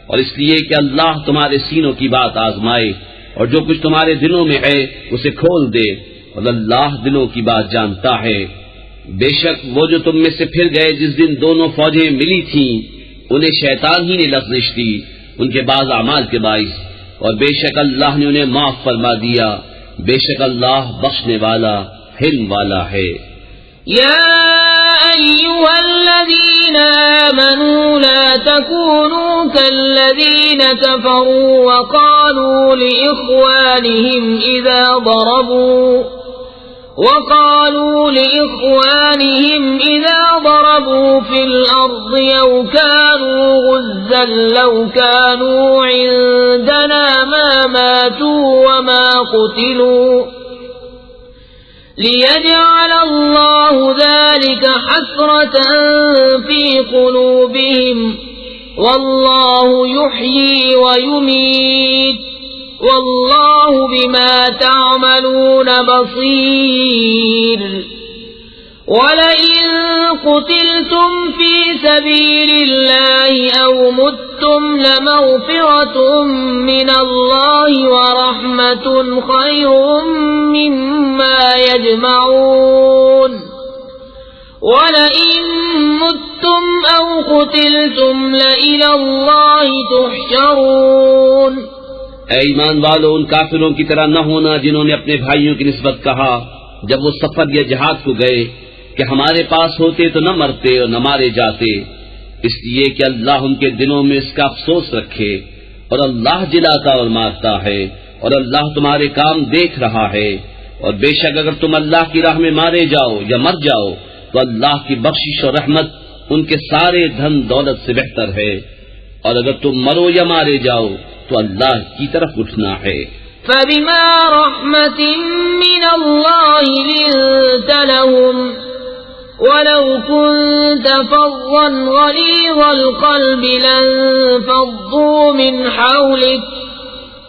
اور اس لیے کہ اللہ تمہارے سینوں کی بات آزمائے اور جو کچھ تمہارے دلوں میں ہے اسے کھول دے، اور اللہ دلوں کی بات جانتا ہے۔ بے شک وہ جو تم میں سے پھر گئے جس دن دونوں فوجیں ملی تھیں انہیں شیطان ہی نے لغزش دی ان کے بعض اعمال کے باعث، اور بے شک اللہ نے انہیں معاف فرما دیا، بے شک اللہ بخشنے والا حلم والا ہے۔ يا أيها الذين آمنوا لا تكونوا كالذين كفروا وقالوا لإخوانهم إذا ضربوا في الأرض أو كانوا غزا لو كانوا عندنا ما ماتوا وما قتلوا ليجعل الله ذلك حسرة في قلوبهم والله يحيي ويميت والله بما تعملون بصير ولئن قتلتم في سبيل الله أو متم لمغفرة من الله ورحمة خير مما يجمعون ولئن متم أو قتلتم لإلى الله تحشرون۔ اے ایمان والو، ان کافروں کی طرح نہ ہونا جنہوں نے اپنے بھائیوں کی نسبت کہا جب وہ سفر یا جہاد کو گئے کہ ہمارے پاس ہوتے تو نہ مرتے اور نہ مارے جاتے، اس لیے کہ اللہ ان کے دلوں میں اس کا افسوس رکھے، اور اللہ جلاتا اور مارتا ہے، اور اللہ تمہارے کام دیکھ رہا ہے، اور بے شک اگر تم اللہ کی راہ میں مارے جاؤ یا مر جاؤ تو اللہ کی بخشش اور رحمت ان کے سارے دھن دولت سے بہتر ہے، اور اگر تم مرو یا مارے جاؤ تو اللہ کی طرف اٹھنا ہے۔ فبما رحمة من الله لنت لهم ولو كنت فظا غليظ القلب لانفضوا من حولك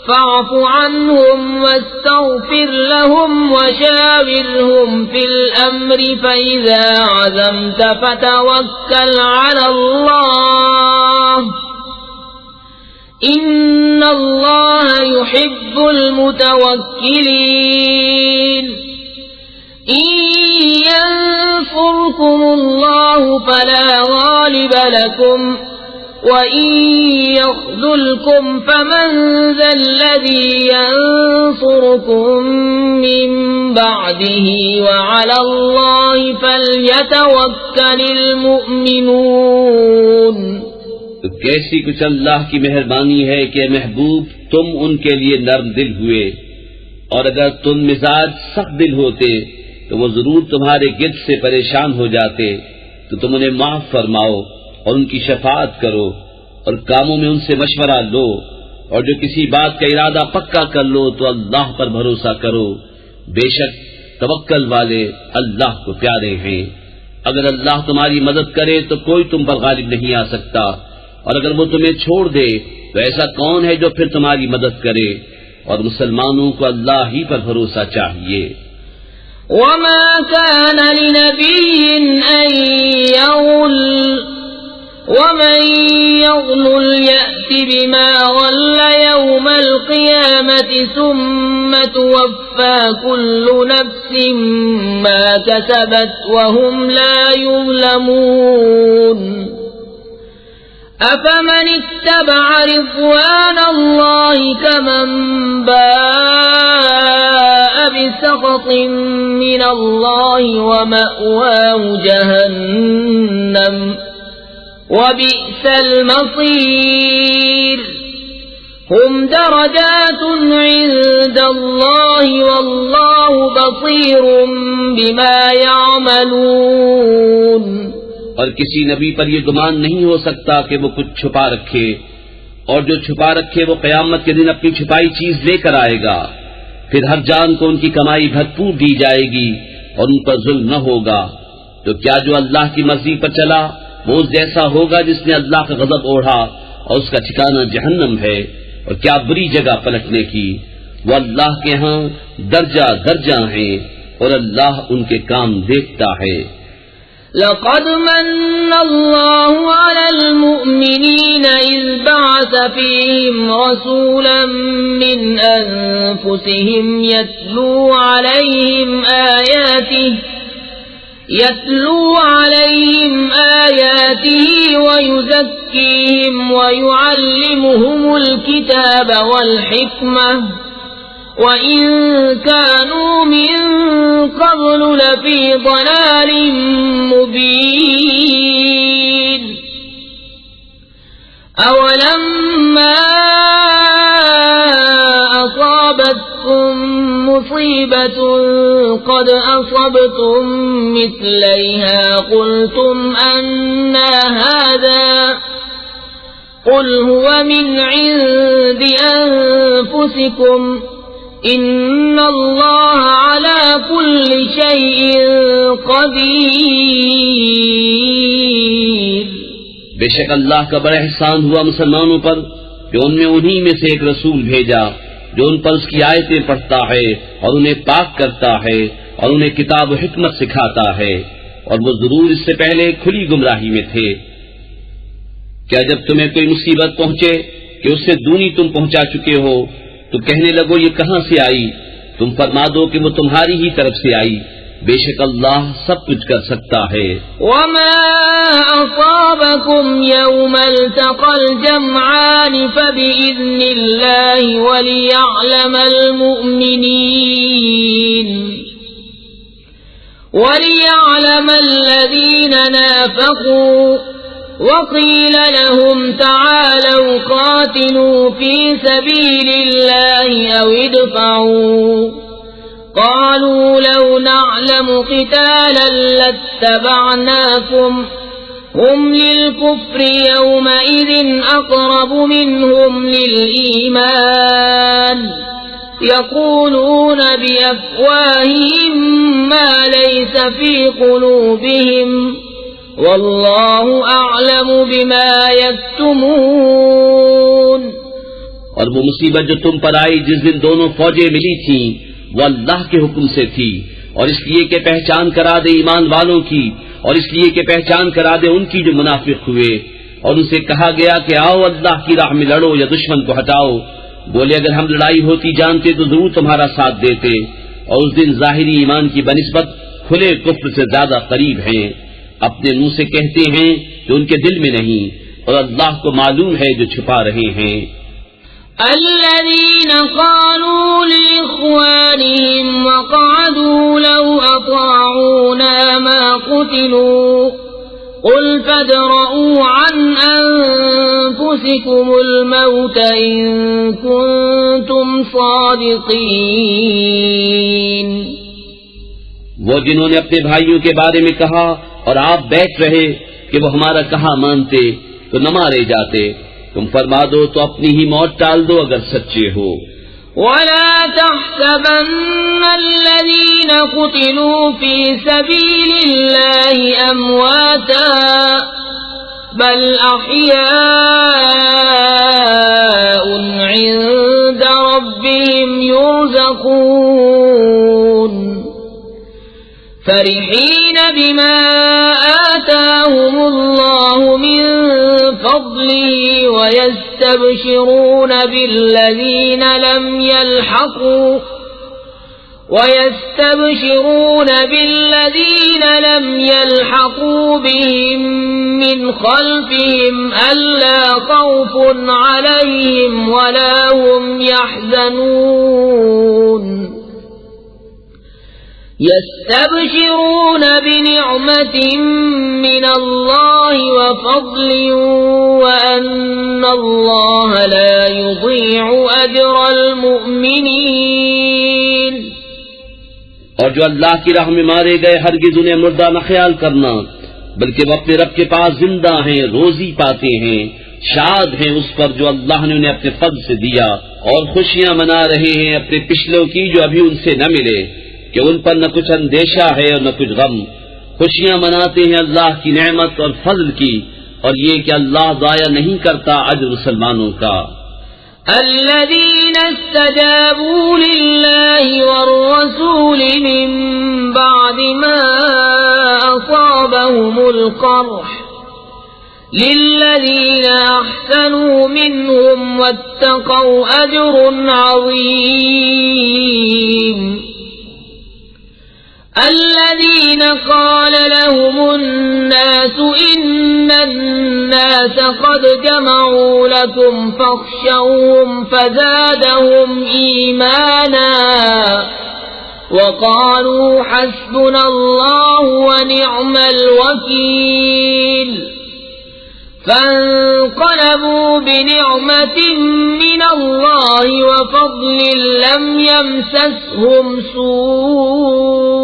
فاعف عنهم واستغفر لهم وشاورهم في الأمر فإذا عزمت فتوكل على الله إن الله يحب المتوكلين۔ إن ينصركم الله فلا غالب لكم وإن يخذلكم فمن ذا الذي ينصركم من بعده وعلى الله فليتوكل المؤمنون۔ تو کیسی کچھ اللہ کی مہربانی ہے کہ محبوب تم ان کے لیے نرم دل ہوئے، اور اگر تم مزاج سخت دل ہوتے تو وہ ضرور تمہارے گرد سے پریشان ہو جاتے، تو تم انہیں معاف فرماؤ اور ان کی شفاعت کرو اور کاموں میں ان سے مشورہ لو، اور جو کسی بات کا ارادہ پکا کر لو تو اللہ پر بھروسہ کرو، بے شک توکل والے اللہ کو پیارے ہیں۔ اگر اللہ تمہاری مدد کرے تو کوئی تم پر غالب نہیں آ سکتا، اور اگر وہ تمہیں چھوڑ دے تو ایسا کون ہے جو پھر تمہاری مدد کرے، اور مسلمانوں کو اللہ ہی پر بھروسہ چاہیے۔ وما كان لنبي أن يغل ومن يغل يأت بما غل يوم القيامة ثم توفى كل نفس ما كسبت وهم لا يظلمون أفمن اتبع رضوان الله كمن باء بسخط من الله ومأواه جهنم وبئس المصير هم درجات عند الله والله بصير بما يعملون۔ اور کسی نبی پر یہ گمان نہیں ہو سکتا کہ وہ کچھ چھپا رکھے، اور جو چھپا رکھے وہ قیامت کے دن اپنی چھپائی چیز لے کر آئے گا، پھر ہر جان کو ان کی کمائی بھرپور دی جائے گی اور ان پر ظلم نہ ہوگا۔ تو کیا جو اللہ کی مرضی پر چلا وہ اس جیسا ہوگا جس نے اللہ کا غضب اوڑھا اور اس کا ٹھکانہ جہنم ہے، اور کیا بری جگہ پلٹنے کی۔ وہ اللہ کے ہاں درجہ درجہ ہیں اور اللہ ان کے کام دیکھتا ہے۔ لقد من الله على المؤمنين إذ بعث فيهم رسولا من أنفسهم يتلو عليهم آياته ويزكيهم ويعلمهم الكتاب والحكمة وَإِن كَانُوا مِن قَبْلُ لَفِي ضَلَالٍ مُبِينٍ أَوَلَمَّا أَصَابَتْكُم مُّصِيبَةٌ قَدْ أَصَبْتُم مِّثْلَيْهَا قُلْتُمْ أَنَّىٰ هَٰذَا قُلْ هُوَ مِنْ عِندِ أَنفُسِكُمْ إِنَّ اللَّهَ عَلَى كُلِّ شَيْءٍ قَدِيرٌ۔ بے شک اللہ کا بڑا احسان ہوا مسلمانوں پر کہ ان میں انہی میں سے ایک رسول بھیجا جو ان پر اس کی آیتیں پڑھتا ہے اور انہیں پاک کرتا ہے اور انہیں کتاب و حکمت سکھاتا ہے، اور وہ ضرور اس سے پہلے کھلی گمراہی میں تھے۔ کیا جب تمہیں کوئی مصیبت پہنچے کہ اس سے دونی تم پہنچا چکے ہو تو کہنے لگو یہ کہاں سے آئی؟ تم فرما دو کہ وہ تمہاری ہی طرف سے آئی، بے شک اللہ سب کچھ کر سکتا ہے۔ وما أصابكم يوم التقى الجمعان فبإذن الله وليعلم الذين نافقوا وقيل لهم تعالوا قاتلوا في سبيل الله أو ادفعوا قالوا لو نعلم قتالا لاتبعناكم هم للكفر يومئذ أقرب منهم للإيمان يقولون بأفواههم ما ليس في قلوبهم واللہ اعلم بما یکتمون۔ اور وہ مصیبت جو تم پر آئی جس دن دونوں فوجیں ملی تھیں وہ اللہ کے حکم سے تھی، اور اس لیے کہ پہچان کرا دے ایمان والوں کی، اور اس لیے کہ پہچان کرا دے ان کی جو منافق ہوئے، اور ان سے کہا گیا کہ آؤ اللہ کی راہ میں لڑو یا دشمن کو ہٹاؤ۔ بولے اگر ہم لڑائی ہوتی جانتے تو ضرور تمہارا ساتھ دیتے، اور اس دن ظاہری ایمان کی بنسبت کھلے کفر سے زیادہ قریب ہیں۔ اپنے منہ سے کہتے ہیں جو ان کے دل میں نہیں، اور اللہ کو معلوم ہے جو چھپا رہے ہیں۔ الذين قالوا لإخوانهم وقعدوا لو أطاعونا ما قتلوا قل فادرءوا عن أنفسكم الموت إن كنتم صادقين۔ وہ جنہوں نے اپنے بھائیوں کے بارے میں کہا اور آپ بیٹھ رہے کہ وہ ہمارا کہا مانتے تو نہ مارے جاتے، تم فرما دو تو اپنی ہی موت ٹال دو اگر سچے ہو۔ ولا تحسبن الذين قتلوا في سبيل الله أمواتا بل أحياء عند ربهم يرزقون فرحين بما آتاهم الله من فضله ويستبشرون بالذين لم يلحقوا بهم من خلفهم ألا خوف عليهم ولا هم يحزنون يستبشرون بنعمة من الله وفضل وأن الله لا يضيع أجر المؤمنين۔ اور جو اللہ کی راہ میں مارے گئے ہرگز انہیں مردہ نہ خیال کرنا، بلکہ وہ اپنے رب کے پاس زندہ ہیں، روزی پاتے ہیں، شاد ہیں اس پر جو اللہ نے انہیں اپنے فضل سے دیا، اور خوشیاں منا رہے ہیں اپنے پچھلوں کی جو ابھی ان سے نہ ملے، کہ ان پر نہ کچھ اندیشہ ہے اور نہ کچھ غم۔ خوشیاں مناتے ہیں اللہ کی نعمت اور فضل کی، اور یہ کہ اللہ ضائع نہیں کرتا اجر مسلمانوں کا۔ الذين استجابوا لله والرسول من بعد ما أصابهم القرح للذين أحسنوا منهم واتقوا أجر عظيم۔ الذين قال لهم الناس إن الناس قد جمعوا لكم فاخشوهم فزادهم إيمانا وقالوا حسبنا الله ونعم الوكيل فانقلبوا بنعمة من الله وفضل لم يمسسهم سوء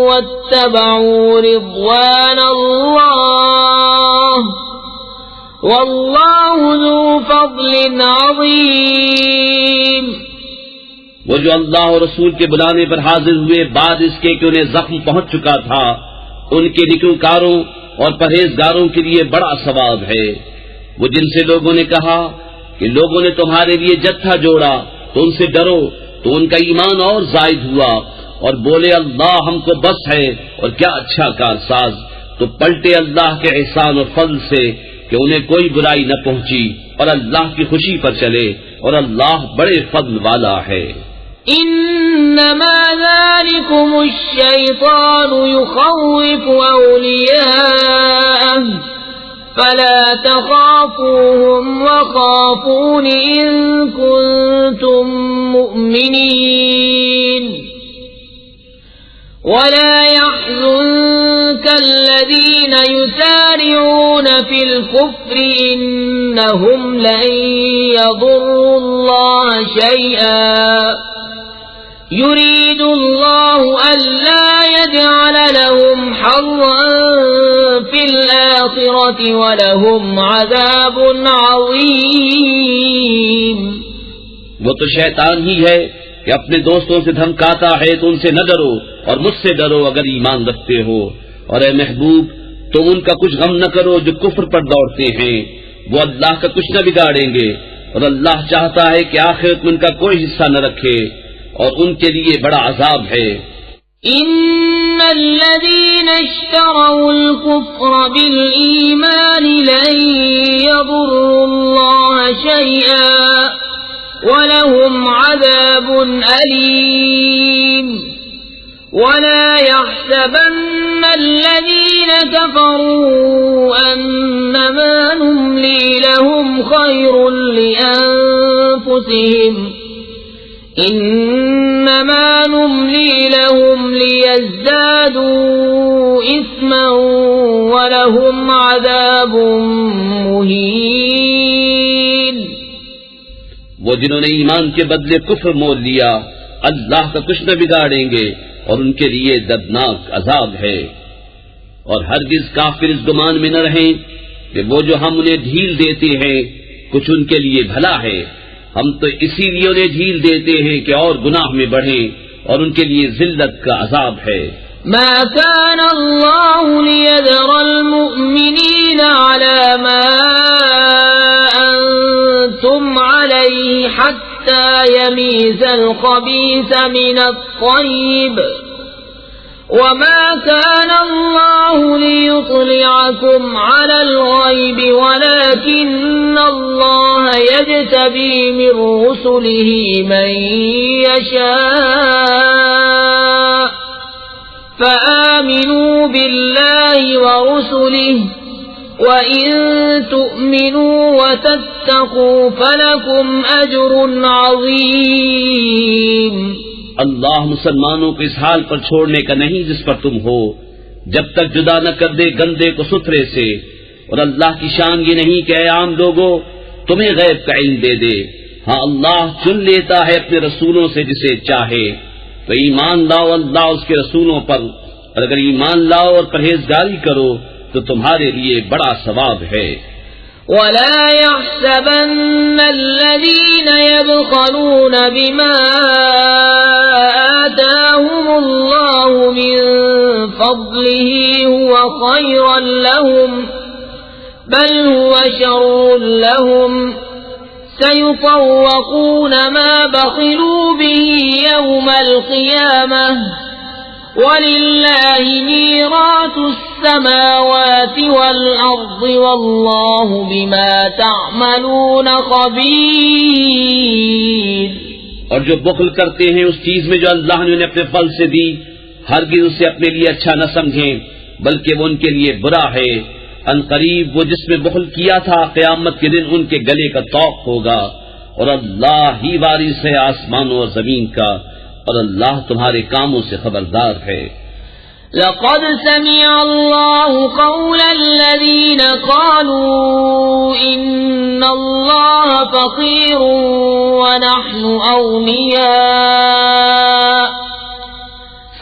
واتبعوا رضوان الله والله ذو فضل عظيم۔ وہ جو اللہ اور رسول کے بلانے پر حاضر ہوئے بعد اس کے کہ انہیں زخم پہنچ چکا تھا، ان کے نیکوکاروں اور پرہیزگاروں کے لیے بڑا ثواب ہے۔ وہ جن سے لوگوں نے کہا کہ لوگوں نے تمہارے لیے جتھا جوڑا تو ان سے ڈرو، تو ان کا ایمان اور زائد ہوا، اور بولے اللہ ہم کو بس ہے اور کیا اچھا کارساز، تو پلٹے اللہ کے احسان اور فضل سے کہ انہیں کوئی برائی نہ پہنچی، اور اللہ کی خوشی پر چلے، اور اللہ بڑے فضل والا ہے۔ انما ذلكم الشيطان يخوف أولياءه فلا تخافوهم وخافون إن كنتم مؤمنين ولا يحزنك الذين يسارعون في الكفر إنهم لن يضروا الله شيئا يريد الله ألا يجعل لهم حظا في الآخرة ولهم عذاب عظيم۔ وہ تو شیطان ہی ہے کہ اپنے دوستوں سے دھمکاتا ہے تو ان سے نہ ڈرو اور مجھ سے ڈرو اگر ایمان رکھتے ہو، اور اے محبوب تم ان کا کچھ غم نہ کرو جو کفر پر دوڑتے ہیں، وہ اللہ کا کچھ نہ بگاڑیں گے، اور اللہ چاہتا ہے کہ آخرت میں ان کا کوئی حصہ نہ رکھے، اور ان کے لیے بڑا عذاب ہے۔ ان الذين اشتروا الكفر بالإيمان لن يضروا الله شيئا ولهم عذاب أليم ولا يحسبن الذين كفروا أنما نملي لهم خير لأنفسهم إنما نملي لهم ليزدادوا إثما ولهم عذاب مهين۔ وہ جنہوں نے ایمان کے بدلے کفر مول لیا اللہ کا کچھ نہ بگاڑیں گے، اور ان کے لیے دردناک عذاب ہے۔ اور ہرگز کافر اس گمان میں نہ رہیں کہ وہ جو ہم انہیں ڈھیل دیتے ہیں کچھ ان کے لیے بھلا ہے، ہم تو اسی لیے انہیں ڈھیل دیتے ہیں کہ اور گناہ میں بڑھیں، اور ان کے لیے ذلت کا عذاب ہے۔ ما كان الله ليذر المؤمنين على ما أنتم عليه حتى يميز الخبيث من الطيب، وما كان الله ليطلعكم على الغيب ولكن الله يجتبي من رسله من يشاء، فآمنوا بالله ورسله وإن تؤمنوا وتتقوا فلكم أجر عظيم۔ اللہ مسلمانوں کو اس حال پر چھوڑنے کا نہیں جس پر تم ہو، جب تک جدا نہ کر دے گندے کو ستھرے سے، اور اللہ کی شان یہ نہیں کہ اے عام لوگو تمہیں غیب کا علم دے دے، ہاں اللہ چن لیتا ہے اپنے رسولوں سے جسے چاہے۔ تو ایمان لاؤ اللہ اس کے رسولوں پر، اور اگر ایمان لاؤ اور پرہیزگاری کرو تو تمہارے لیے بڑا ثواب ہے۔ ولا يحسبن الذين يبخلون بما آتاهم الله من فضله هو خيرا لهم، بل هو شر لهم، سيطوقون ما بخلوا به يوم القيامة، وَلِلَّهِ مِيرَاثُ السَّمَاوَاتِ وَالْأَرْضِ وَاللَّهُ بِمَا تَعْمَلُونَ خَبِيرٌ۔ اور جو بخل کرتے ہیں اس چیز میں جو اللہ نے انہیں اپنے فضل سے دی، ہرگز اسے اپنے لیے اچھا نہ سمجھیں بلکہ وہ ان کے لیے برا ہے۔ ان قریب وہ جس میں بخل کیا تھا قیامت کے دن ان کے گلے کا طوق ہوگا، اور اللہ ہی وارث ہے آسمانوں اور زمین کا، اور اللہ تمہارے کاموں سے خبردار ہے۔ لقد سمع الله قول الذين قالوا إن الله فقير ونحن أغنياء،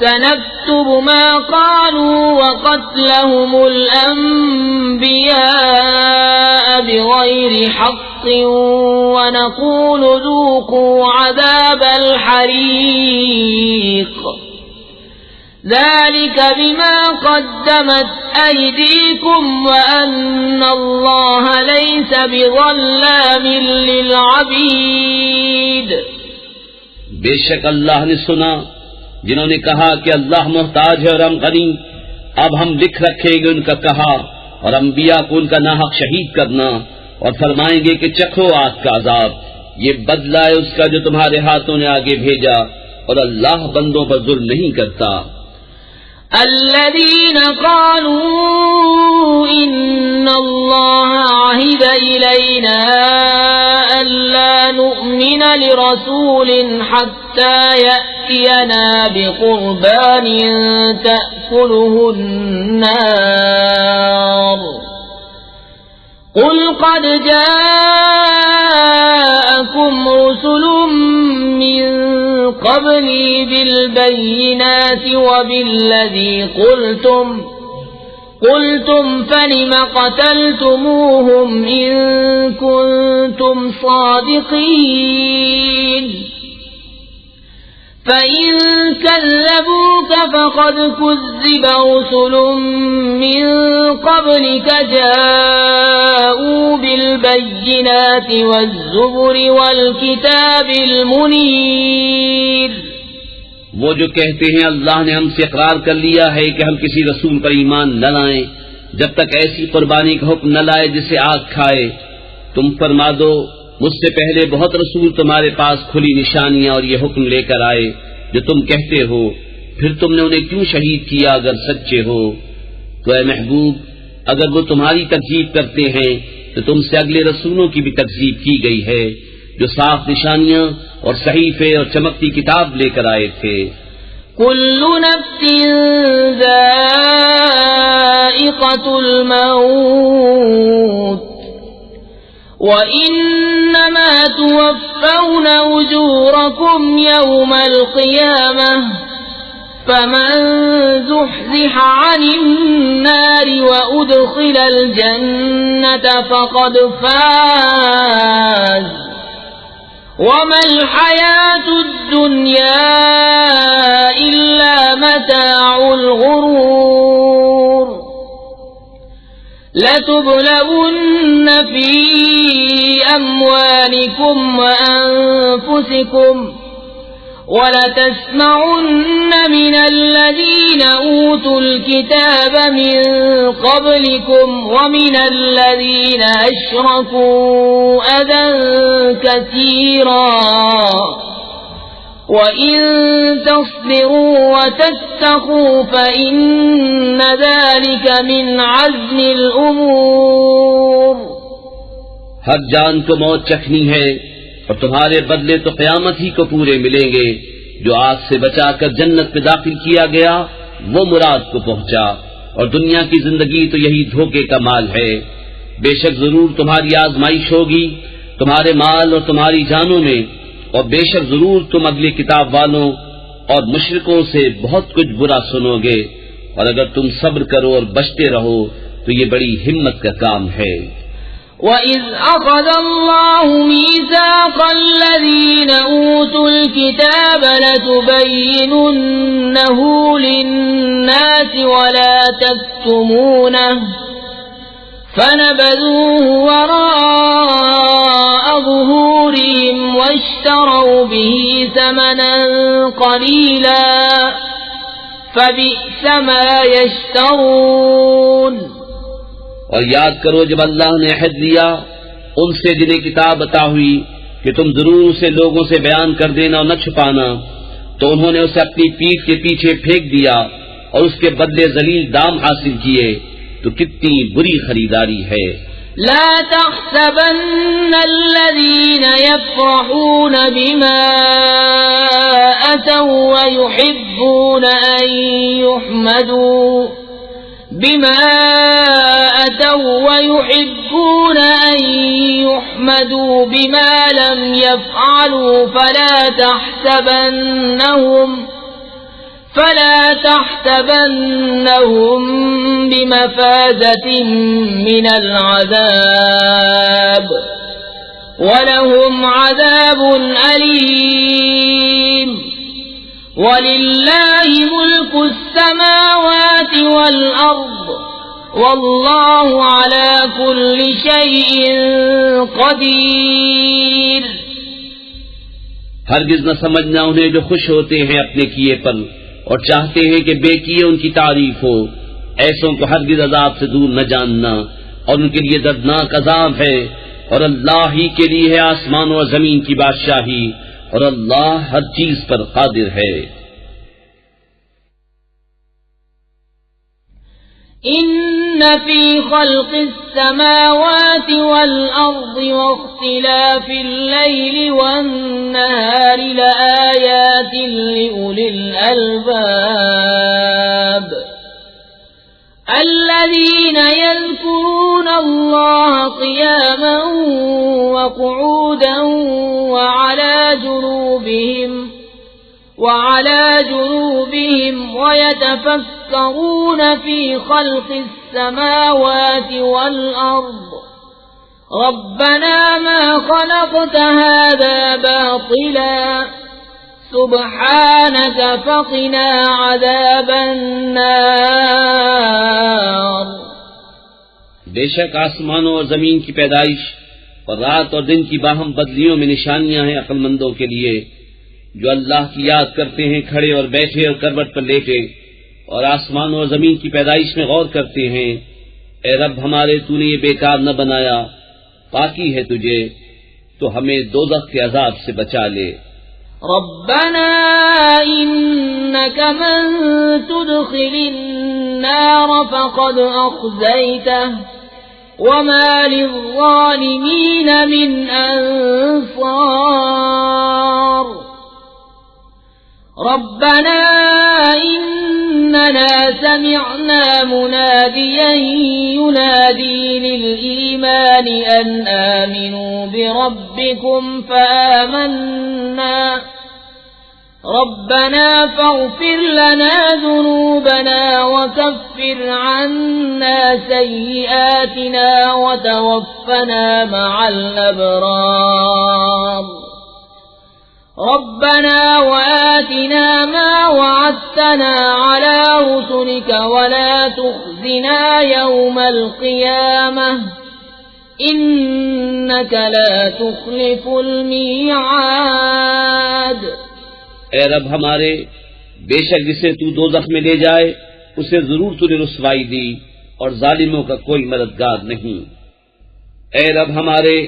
سنكتب ما قالوا وقتلهم الأنبياء بغير حق ونقول ذوقوا عذاب الحريق، ذلك بما قدمت أيديكم وأن الله ليس بظلام للعبيد۔ بے شک اللہ نے سنا جنہوں نے کہا کہ اللہ محتاج ہے اور ہم غنی، اب ہم لکھ رکھیں گے ان کا کہا اور انبیاء کو ان کا ناحق شہید کرنا، اور فرمائیں گے کہ چکھو آگ کا عذاب، یہ بدلہ ہے اس کا جو تمہارے ہاتھوں نے آگے بھیجا، اور اللہ بندوں پر ظلم نہیں کرتا۔ الذين قالوا إن الله عهد إلينا ألا نؤمن لرسول حتى يأتينا بقربان تأكله النار، قل قد جاءكم رسل من قبلي بالبينات وبالذي قلتم فلم قتلتموهم إن كنتم صادقين، فإن كذبوك فقد كذب رسل من قبلك جاءوا بالبينات والزبر والكتاب المنير۔ وہ جو کہتے ہیں اللہ نے ہم سے اقرار کر لیا ہے کہ ہم کسی رسول پر ایمان نہ لائیں جب تک ایسی قربانی کا حکم نہ لائے جسے آگ کھائے، تم فرما دو مجھ سے پہلے بہت رسول تمہارے پاس کھلی نشانیاں اور یہ حکم لے کر آئے جو تم کہتے ہو، پھر تم نے انہیں کیوں شہید کیا اگر سچے ہو؟ تو اے محبوب اگر وہ تمہاری تکذیب کرتے ہیں تو تم سے اگلے رسولوں کی بھی تکذیب کی گئی ہے جو صاف نشانیاں اور صحیفے اور چمکتی کتاب لے کر آئے تھے۔ كل نفس ذائقة الموت وإنما توفون أجوركم يوم القيامة فمن زحزح عن النار وأدخل الجنة فقد فاز وما الحياة الدنيا إلا متاع الغرور لتبلغن في أموالكم وأنفسكم وَلَتَسْمَعُنَّ مِنَ الَّذِينَ أُوتُوا الْكِتَابَ مِنْ قَبْلِكُمْ وَمِنَ الَّذِينَ أَشْرَكُوا أَذًى كَثِيرًا وَإِنْ تَصْبِرُوا وَتَتَّقُوا فَإِنَّ ذَلِكَ مِنْ عَزْمِ الْأُمُورِ ہر جان کو موت چکھنی ہے اور تمہارے بدلے تو قیامت ہی کو پورے ملیں گے. جو آگ سے بچا کر جنت میں داخل کیا گیا وہ مراد کو پہنچا، اور دنیا کی زندگی تو یہی دھوکے کا مال ہے. بے شک ضرور تمہاری آزمائش ہوگی تمہارے مال اور تمہاری جانوں میں، اور بے شک ضرور تم اگلی کتاب والوں اور مشرکوں سے بہت کچھ برا سنو گے، اور اگر تم صبر کرو اور بچتے رہو تو یہ بڑی ہمت کا کام ہے. وَإِذْ أَخَذَ اللَّهُ مِيثَاقَ الَّذِينَ أُوتُوا الْكِتَابَ لَتُبَيِّنُنَّهُ لِلنَّاسِ وَلَا تَكْتُمُونَهُ فَنَبَذُوهُ وَرَاءَ ظُهُورِهِمْ وَاشْتَرَوْا بِهِ ثَمَنًا قَلِيلًا فَبِئْسَ مَا يَشْتَرُونَ. اور یاد کرو جب اللہ نے عہد لیا ان سے جنہیں کتاب عطا ہوئی کہ تم ضرور اسے لوگوں سے بیان کر دینا اور نہ چھپانا، تو انہوں نے اسے اپنی پیٹھ کے پیچھے پھینک دیا اور اس کے بدلے ذلیل دام حاصل کیے. تو کتنی بری خریداری ہے. لا تحسبن الذين يفرحون بما أتوا ويحبون أن يحمدوا بما لم يفعلوا فلا تحسبنهم بمفازة من العذاب ولهم عذاب أليم. وَلِلَّهِ مُلْكُ السَّمَاوَاتِ وَالْأَرْضِ وَاللَّهُ عَلَى كُلِّ شَيْءٍ قَدِيرٌ. ہرگز نہ سمجھنا انہیں جو خوش ہوتے ہیں اپنے کیے پر اور چاہتے ہیں کہ بے کیے ان کی تعریف ہو، ایسوں کو ہرگز عذاب سے دور نہ جاننا، اور ان کے لیے دردناک عذاب ہے. اور اللہ ہی کے لیے ہے آسمانوں اور زمین کی بادشاہی، اور اللہ ہر چیز پر قادر ہے. ان فی خلق السماوات والارض واختلاف اللیل والنہار لآیات لأولی الالباب الذين يذكرون الله قياما وقعودا وعلى جنوبهم ويتفكرون في خلق السماوات والأرض ربنا ما خلقت هذا باطلا سبحانك فقنا عذاب النار. بے شک آسمانوں اور زمین کی پیدائش اور رات اور دن کی باہم بدلیوں میں نشانیاں ہیں عقل مندوں کے لیے، جو اللہ کی یاد کرتے ہیں کھڑے اور بیٹھے اور کروٹ پر لیٹے، اور آسمانوں اور زمین کی پیدائش میں غور کرتے ہیں. اے رب ہمارے تو نے یہ بیکار نہ بنایا، پاکی ہے تجھے، تو ہمیں دوزخ کے عذاب سے بچا لے. ربنا إنك من تدخل النار فقد أخزيته وما للظالمين من أنصار. ربنا إننا سمعنا مناديا ينادي للإيمان أن آمنوا بربكم ربنا فاغفر لنا ذنوبنا وكفر عنا سيئاتنا وتوفنا مع الأبرار ربنا وآتنا ما وعدتنا على رسلك ولا تخزنا يوم القيامة إنك لا تخلف الميعاد۔ اے رب ہمارے، بے شک جسے تو دوزخ میں لے جائے اسے ضرور تو نے رسوائی دی اور ظالموں کا کوئی مددگار نہیں۔ اے رب ہمارے،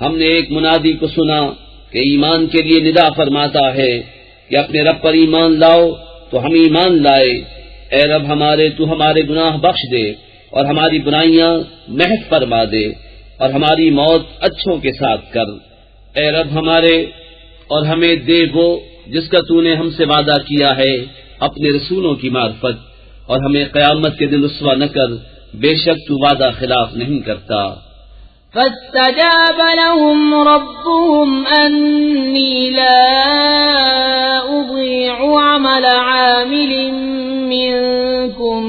ہم نے ایک منادی کو سنا کہ ایمان کے لیے ندا فرماتا ہے کہ اپنے رب پر ایمان لاؤ، تو ہم ایمان لائے۔ اے رب ہمارے، تو ہمارے گناہ بخش دے اور ہماری برائیاں محو فرما دے اور ہماری موت اچھوں کے ساتھ کر۔ اے رب ہمارے، اور ہمیں دے وہ جس کا تو نے ہم سے وعدہ کیا ہے اپنے رسولوں کی معرفت، اور ہمیں قیامت کے دن رسوا نہ کر، بے شک تو وعدہ خلاف نہیں کرتا۔ فاستجاب لهم ربهم أني لا أضيع عمل عامل منكم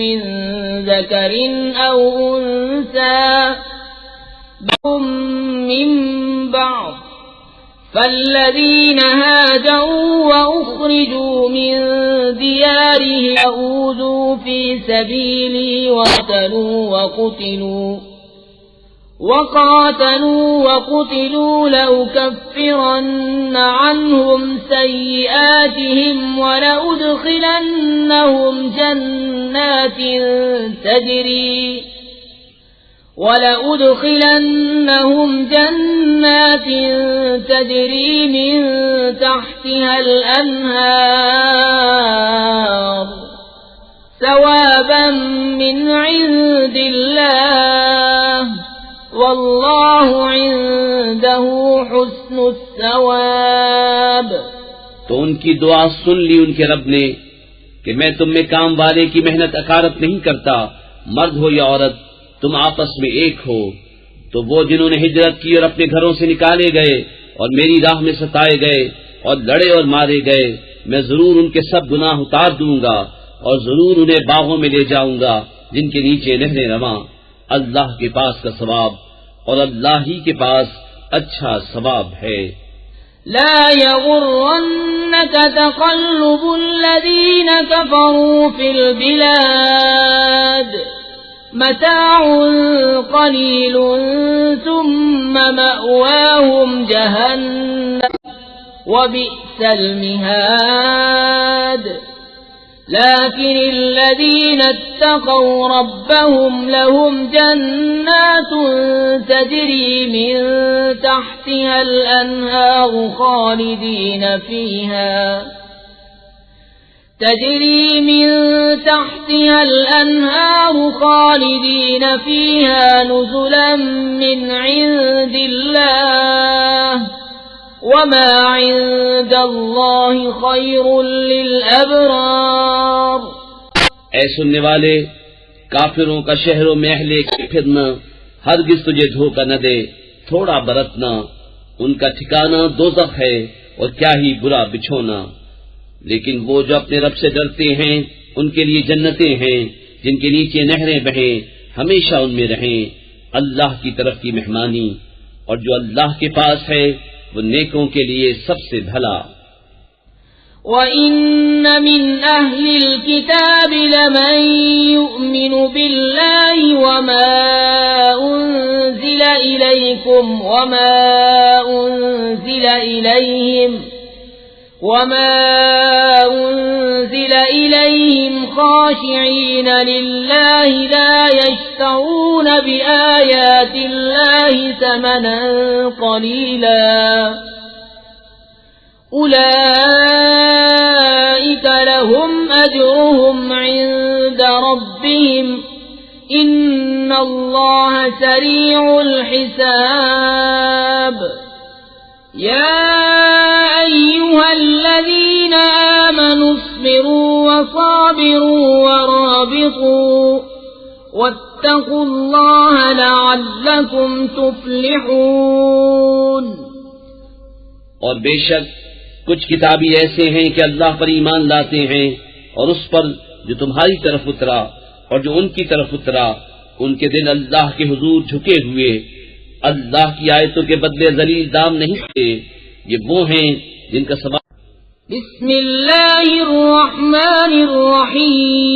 من ذكر أو أنثى بعضكم من بعض، فالذين هاجروا وأخرجوا من ديارهم وأوذوا في سبيلي وقاتلوا وقتلوا لأكفرن عنهم سيئاتهم ولأدخلنهم جنات تجري من تحتها الأنهار ثوابا من عند الله واللہ عنده حسن الثواب۔ تو ان کی دعا سن لی ان کے رب نے کہ میں تم میں کام والے کی محنت اکارت نہیں کرتا، مرد ہو یا عورت تم آپس میں ایک ہو۔ تو وہ جنہوں نے ہجرت کی اور اپنے گھروں سے نکالے گئے اور میری راہ میں ستائے گئے اور لڑے اور مارے گئے، میں ضرور ان کے سب گناہ اتار دوں گا اور ضرور انہیں باغوں میں لے جاؤں گا جن کے نیچے نہریں رواں۔ اللہ کے پاس کا ثواب اور اللہ ہی کے پاس اچھا ثواب ہے۔ لا يغرنك تقلب الذين كفروا في البلاد متاع قليل ثم مأواهم جهنم وبئس المهاد۔ لكن الذين اتقوا ربهم لهم جنات تجري من تحتها الأنهار خالدين فيها نزلا من عند الله وما عند الله خير للأبرار۔ اے سننے والے، کافروں کا شہروں میں اہل کے پھرنا ہرگز تجھے دھوکہ نہ دے، تھوڑا برتنا، ان کا ٹھکانہ دوزخ ہے اور کیا ہی برا بچھونا۔ لیکن وہ جو اپنے رب سے ڈرتے ہیں ان کے لیے جنتیں ہیں جن کے نیچے نہریں بہیں، ہمیشہ ان میں رہیں، اللہ کی طرف کی مہمانی، اور جو اللہ کے پاس ہے وہ نیکوں کے لیے سب سے بھلا۔ وَإِنَّ مِنْ أَهْلِ الْكِتَابِ لَمَنْ يُؤْمِنُ بِاللَّهِ وَمَا أُنْزِلَ إِلَيْكُمْ وَمَا أُنْزِلَ إِلَيْهِمْ خَاشِعِينَ لِلَّهِ لَا يَشْتَرُونَ بِآيَاتِ اللَّهِ ثَمَنًا قَلِيلًا أُولَئِكَ لَهُمْ أَجْرُهُمْ عِندَ رَبِّهِمْ إِنَّ اللَّهَ سَرِيعُ الْحِسَابِ۔ يَا أَيُّهَا الَّذِينَ آمَنُوا اصْبِرُوا وَصَابِرُوا وَرَابِطُوا وَاتَّقُوا اللَّهَ لَعَلَّكُمْ تُفْلِحُونَ۔ اور بے شک کچھ کتابی ایسے ہیں کہ اللہ پر ایمان لاتے ہیں اور اس پر جو تمہاری طرف اترا اور جو ان کی طرف اترا، ان کے دل اللہ کے حضور جھکے ہوئے، اللہ کی آیتوں کے بدلے ذلیل دام نہیں تھے۔ یہ وہ ہیں جن کا سبب بسم اللہ الرحمن الرحیم،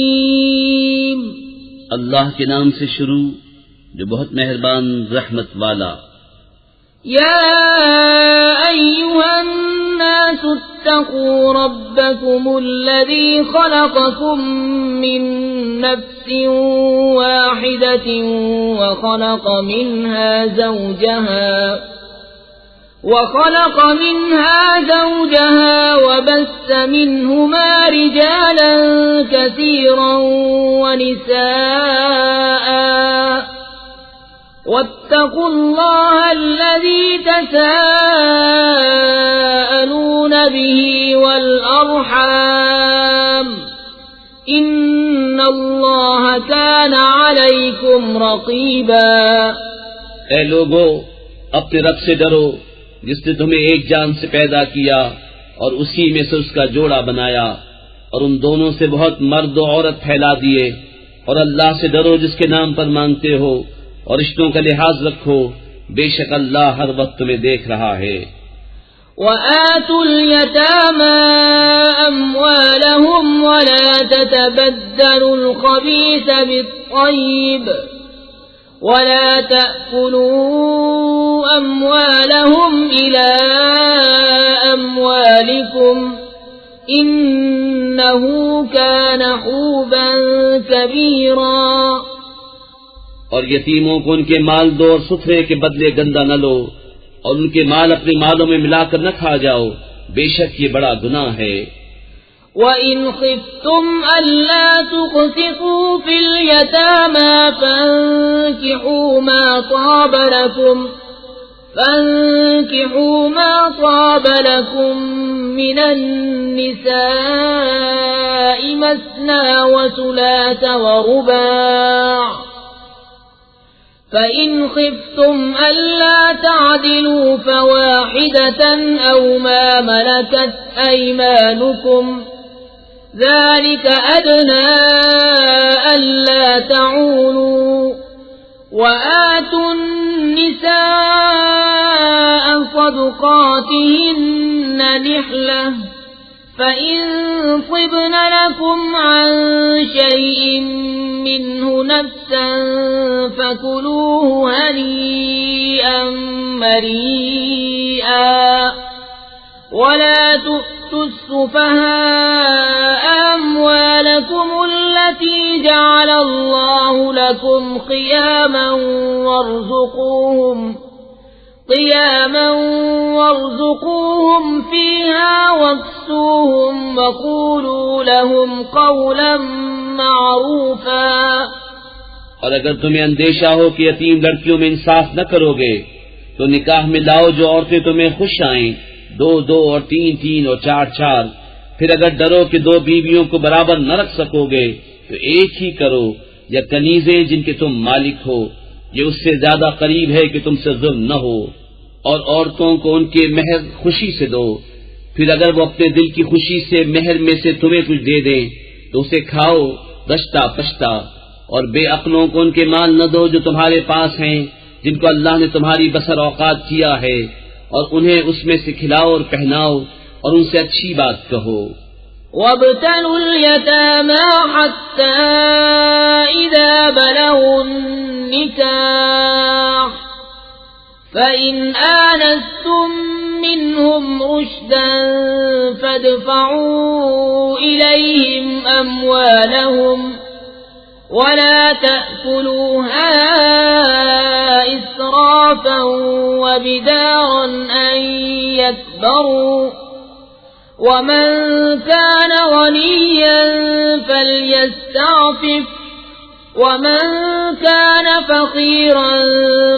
اللہ کے نام سے شروع جو بہت مہربان رحمت والا۔ یا ایھا الناس اتقوا ربکم الذی خلقکم من نفس واحدة وخلق منها زوجها وبث منهما رجالا كثيرا ونساء، واتقوا الله الذي تساءلون به والأرحام ان اللہ کان علیکم رقیبا۔ اے لوگو، اپنے رب سے ڈرو جس نے تمہیں ایک جان سے پیدا کیا اور اسی میں سے اس کا جوڑا بنایا، اور ان دونوں سے بہت مرد و عورت پھیلا دیے، اور اللہ سے ڈرو جس کے نام پر مانگتے ہو، اور رشتوں کا لحاظ رکھو، بے شک اللہ ہر وقت تمہیں دیکھ رہا ہے۔ وآتوا اليتامى أموالهم ولا تتبدلوا الخبيث بالطيب ولا تأكلوا أموالهم إلى أموالكم إنه كان حوبا كبيرا۔ اور یتیموں کو ان کے مال دو اور ستھرے کے بدلے گندا نہ لو، اور ان کے مال اپنے مالوں میں ملا کر نہ کھا جاؤ، بے شک یہ بڑا گناہ ہے۔ وَإِنْ خِفْتُمْ أَلَّا تُقْسِطُوا فِي الْيَتَامَى فَانكِحُوا مَا طَابَ لَكُم مِّنَ النِّسَاءِ مَثْنَىٰ وَثُلَاثَ وَرُبَاعَ، فَإِنْ خِفْتُمْ أَلَّا تَعْدِلُوا فَوَاحِدَةً أَوْ مَا مَلَكَتْ أَيْمَانُكُمْ ذَلِكَ أَدْنَىٰ أَلَّا تَعُولُوا۔ وَآتُوا النِّسَاءَ صَدُقَاتِهِنَّ نِحْلَةً فَإِن طِبْنَ لَكُمْ عَن شَيْءٍ مِّنْهُ نَفْسًا فَكُلُوهُ هَنِيئًا مَّرِيئًا، وَلَا تُؤْتُوا السُّفَهَاءَ أَمْوَالَكُمُ الَّتِي جَعَلَ اللَّهُ لَكُمْ قِيَامًا وارزقوهم فيها واكسوهم وقولوا لهم قولا معروفا۔ اور اگر تمہیں اندیشہ ہو کہ یتیم لڑکیوں میں انصاف نہ کرو گے تو نکاح میں لاؤ جو عورتیں تمہیں خوش آئیں، 2 اور 3 اور 4۔ پھر اگر ڈرو کہ 2 بیویوں کو برابر نہ رکھ سکو گے تو ایک ہی کرو، یا کنیزیں جن کے تم مالک ہو، یہ اس سے زیادہ قریب ہے کہ تم سے ظلم نہ ہو۔ اور عورتوں کو ان کے مہر خوشی سے دو، پھر اگر وہ اپنے دل کی خوشی سے مہر میں سے تمہیں کچھ دے دیں تو اسے کھاؤ دشتا پشتا، اور بے عقلوں کو ان کے مال نہ دو جو تمہارے پاس ہیں، جن کو اللہ نے تمہاری بسر اوقات کیا ہے، اور انہیں اس میں سے کھلاؤ اور پہناؤ اور ان سے اچھی بات کہو۔ وَابْتَلُوا الْيَتَامَى حَتَّى إِذَا بَلَغُوا النِّكَاحَ فَإِنْ آنَسْتُمْ مِنْهُمْ رُشْدًا فَادْفَعُوا إِلَيْهِمْ أَمْوَالَهُمْ وَلَا تَأْكُلُوهَا إِسْرَافًا وَبِدَارًا أَنْ يَكْبَرُوا، وَمَنْ كَانَ غَنِيًّا فَلْيَسْتَعْفِفْ وَمَنْ كَانَ فَقِيرًا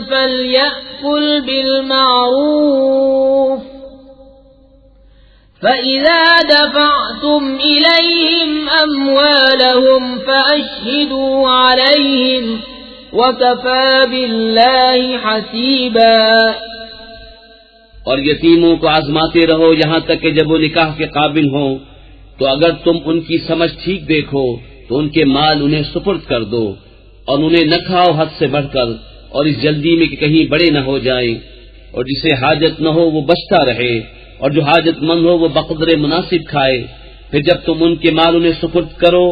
فَلْيَأْكُلْ بِالْمَعْرُوفِ، فَإِذَا دَفَعْتُمْ إِلَيْهِمْ أَمْوَالَهُمْ فَأَشْهِدُوا عَلَيْهِمْ وَكَفَى بِاللَّهِ حَسِيبًا۔ اور یتیموں کو آزماتے رہو یہاں تک کہ جب وہ نکاح کے قابل ہوں، تو اگر تم ان کی سمجھ ٹھیک دیکھو تو ان کے مال انہیں سپرد کر دو، اور انہیں نہ کھاؤ حد سے بڑھ کر، اور اس جلدی میں کہ کہیں بڑے نہ ہو جائیں، اور جسے حاجت نہ ہو وہ بچتا رہے، اور جو حاجت مند ہو وہ بقدر مناسب کھائے۔ پھر جب تم ان کے مال انہیں سپرد کرو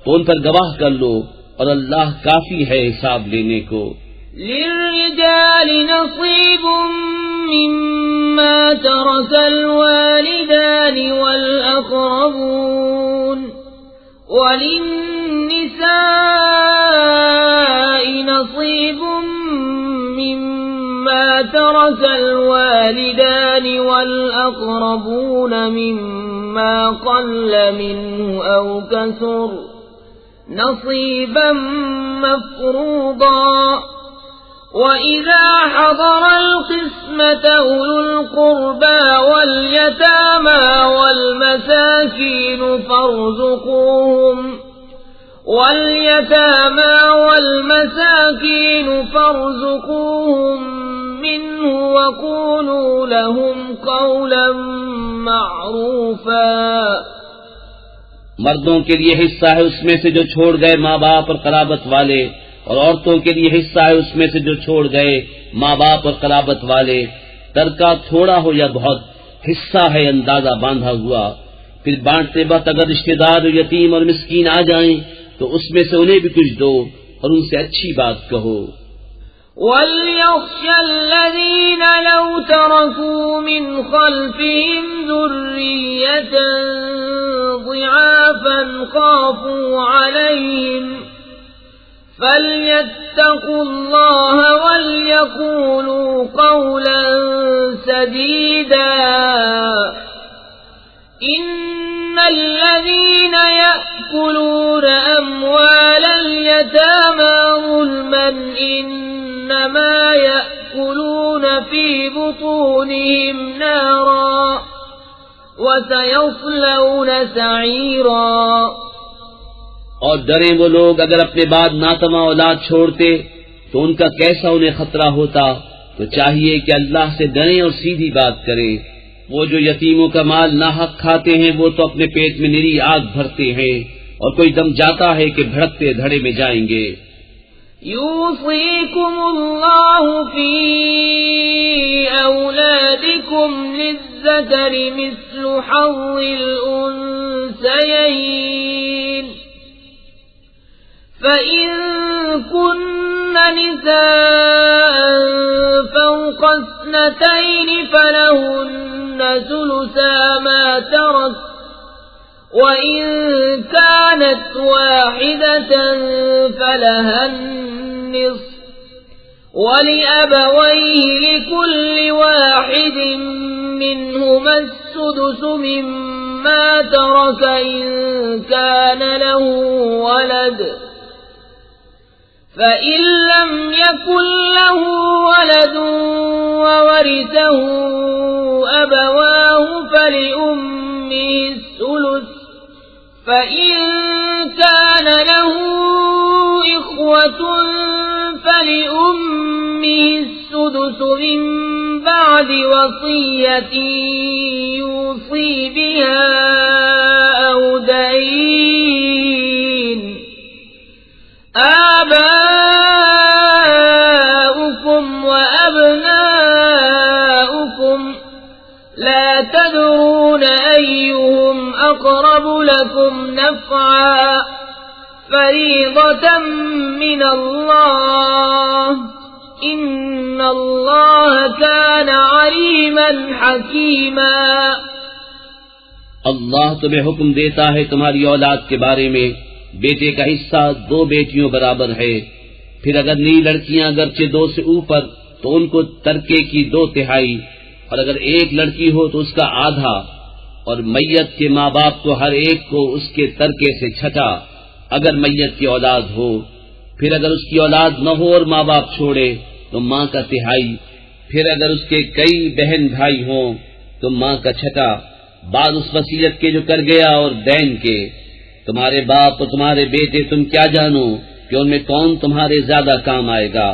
تو ان پر گواہ کر لو، اور اللہ کافی ہے حساب لینے کو۔ للرجال نصيب مما ترك الوالدان والأقربون وللنساء نصيب مما ترك الوالدان والأقربون مما قل منه أو كثر نصيبا مفروضا وَإِذَا حَضَرَ الْقِسْمَةَ أُولُو الْقُرْبَى وَالْيَتَامَى وَالْمَسَاكِينُ فَارْزُقُوهُم مِّنْهُ وَقُولُوا لَهُمْ قَوْلًا مَّعْرُوفًا۔ مردوں کے لیے حصہ ہے اس میں سے جو چھوڑ گئے ماں باپ اور قرابت والے، اور عورتوں کے لیے حصہ ہے اس میں سے جو چھوڑ گئے ماں باپ اور قرابت والے، ترکہ تھوڑا ہو یا بہت، حصہ ہے اندازہ باندھا ہوا۔ پھر بانٹتے وقت اگر رشتے دار یتیم اور مسکین آ جائیں تو اس میں سے انہیں بھی کچھ دو اور ان سے اچھی بات کہو۔ وَلْيَخْشَ الَّذِينَ لَوْ تَرَكُوا مِنْ خَلْفِهِمْ ذُرِّيَّةً ضِعَافًا خَافُوا عَلَيْهِمْ فَلْيَتَّقُوا اللَّهَ وَلْيَقُولُوا قَوْلًا سَدِيدًا إِنَّ الَّذِينَ يَأْكُلُونَ أَمْوَالَ الْيَتَامَى ظُلْمًا إِنَّمَا يَأْكُلُونَ فِي بُطُونِهِمْ نَارًا وَسَيَصْلَوْنَ سَعِيرًا۔ اور ڈریں وہ لوگ اگر اپنے بعد ناتما اولاد چھوڑتے تو ان کا کیسا انہیں خطرہ ہوتا، تو چاہیے کہ اللہ سے ڈریں اور سیدھی بات کریں۔ وہ جو یتیموں کا مال ناحق کھاتے ہیں وہ تو اپنے پیٹ میں نری آگ بھرتے ہیں، اور کوئی دم جاتا ہے کہ بھڑکتے دھڑے میں جائیں گے۔ يوصيكم الله في أولادكم للذكر مثل حظ الأنثيين فإن كن نساء فوق 2 فلهن ثلثا ما ترك وإن كانت واحدة فلها النصف ولأبويه لكل واحد منهما السدس مما ترك إن كان له ولد فإن لم يكن له ولد وورثه أبواه فلأمه الثلث فإن كان له إخوة فلأمه السدس من بعد وصية يوصي بها أو دين آباؤكم وأبناؤكم لا تدرون أيهم أقرب لكم نفعا فريضة من الله إن الله كان عليما حكيما۔ اللہ تمہیں حکم دیتا ہے تمہاری اولاد کے بارے میں، بیٹے کا حصہ 2 بیٹیوں برابر ہے، پھر اگر نئی لڑکیاں اگرچہ 2 سے اوپر تو ان کو ترکے کی 2/3، اور اگر 1 لڑکی ہو تو اس کا آدھا، اور میت کے ماں باپ کو ہر ایک کو اس کے ترکے سے 6 اگر میت کی اولاد ہو، پھر اگر اس کی اولاد نہ ہو اور ماں باپ چھوڑے تو ماں کا 1/3، پھر اگر اس کے کئی بہن بھائی ہوں تو ماں کا 6 بعد اس وصیت کے جو کر گیا اور دین کے۔ تمہارے باپ اور تمہارے بیٹے تم کیا جانو کہ ان میں کون تمہارے زیادہ کام آئے گا،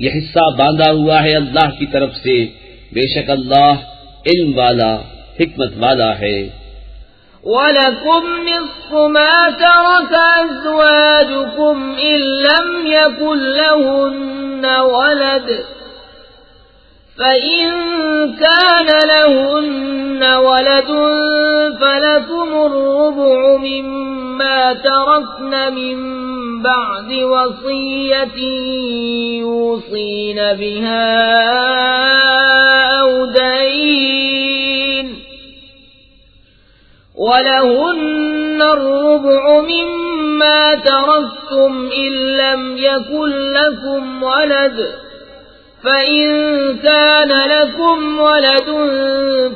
یہ حصہ باندھا ہوا ہے اللہ کی طرف سے، بے شک اللہ علم والا حکمت والا ہے۔ وَلَكُمْ نِصْفُ مَا تَرَكَ أَزْوَاجُكُمْ إِن لَّمْ يَكُن لَّهُنَّ وَلَدٌ فَإِن كَانَ لَهُنَّ وَلَدٌ فَلَكُمُ الرُّبُعُ مِمَّا تَرَكْنَ مِن بَعْدِ وَصِيَّةٍ يُوصِينَ بِهَا أَوْ دَيْنٍ وَلَهُنَّ الرُّبُعُ مِمَّا تَرَكْتُمْ إِن لَّمْ يَكُن لَّكُمْ وَلَدٌ فَإِن كَانَ لَكُمْ وَلَدٌ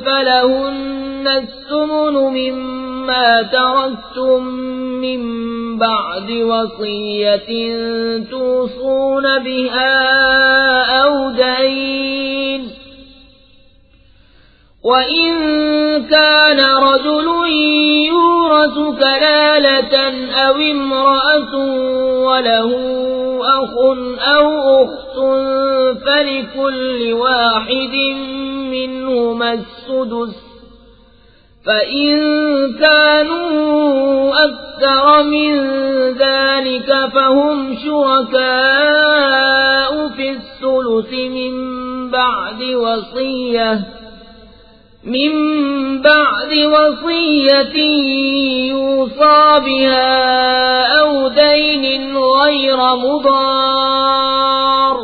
فَلَهُنَّ الثُّمُنُ مِمَّا تَرَكْتُم مِّن بَعْدِ وَصِيَّةٍ تُوصُونَ بِهَا أَوْ دَيْنٍ وَإِن كَانَ رَجُلٌ يُورَثُ كَلَالَةً أَوْ امْرَأَةٌ وَلَهُ أَخٌ أَوْ أُخْتٌ فَلِكُلِّ واحد منهما السدس فَإِن كَانُوا أَكْثَرَ مِن ذَلِكَ فَهُمْ شُرَكَاءُ فِي الثُّلُثِ مِن بعد وصية يوصى بها أو دين غير مضار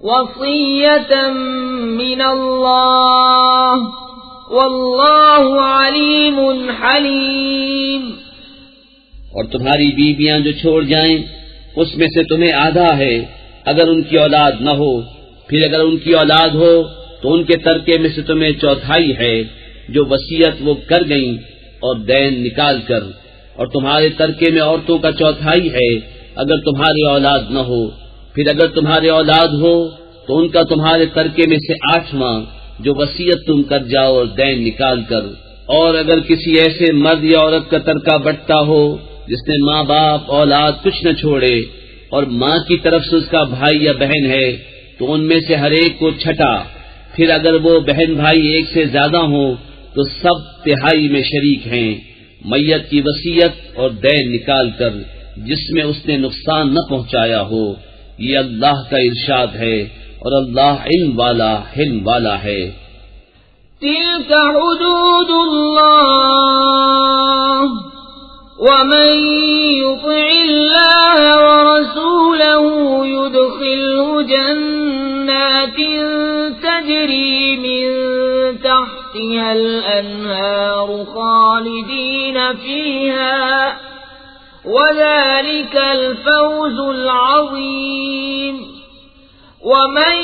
وصية من الله واللہ علیم حلیم۔ اور تمہاری بیویاں جو چھوڑ جائیں اس میں سے تمہیں آدھا ہے اگر ان کی اولاد نہ ہو، پھر اگر ان کی اولاد ہو تو ان کے ترکے میں سے تمہیں چوتھائی ہے جو وصیت وہ کر گئیں اور دین نکال کر، اور تمہارے ترکے میں عورتوں کا چوتھائی ہے اگر تمہاری اولاد نہ ہو، پھر اگر تمہاری اولاد ہو تو ان کا تمہارے ترکے میں سے 8واں جو وصیت تم کر جاؤ اور دین نکال کر۔ اور اگر کسی ایسے مرد یا عورت کا ترکہ بٹتا ہو جس نے ماں باپ اولاد کچھ نہ چھوڑے اور ماں کی طرف سے اس کا بھائی یا بہن ہے تو ان میں سے ہر ایک کو چھٹا، پھر اگر وہ بہن بھائی ایک سے زیادہ ہوں تو سب تہائی میں شریک ہیں، میت کی وصیت اور دین نکال کر جس میں اس نے نقصان نہ پہنچایا ہو۔ یہ اللہ کا ارشاد ہے اور اللہ علم والا حلم والا ہے۔ تلك حدود اللہ ومن يطع الله ورسوله يدخله جنات تجري من تحتها الأنهار خالدين فيها وذلك الفوز العظيم۔ ومن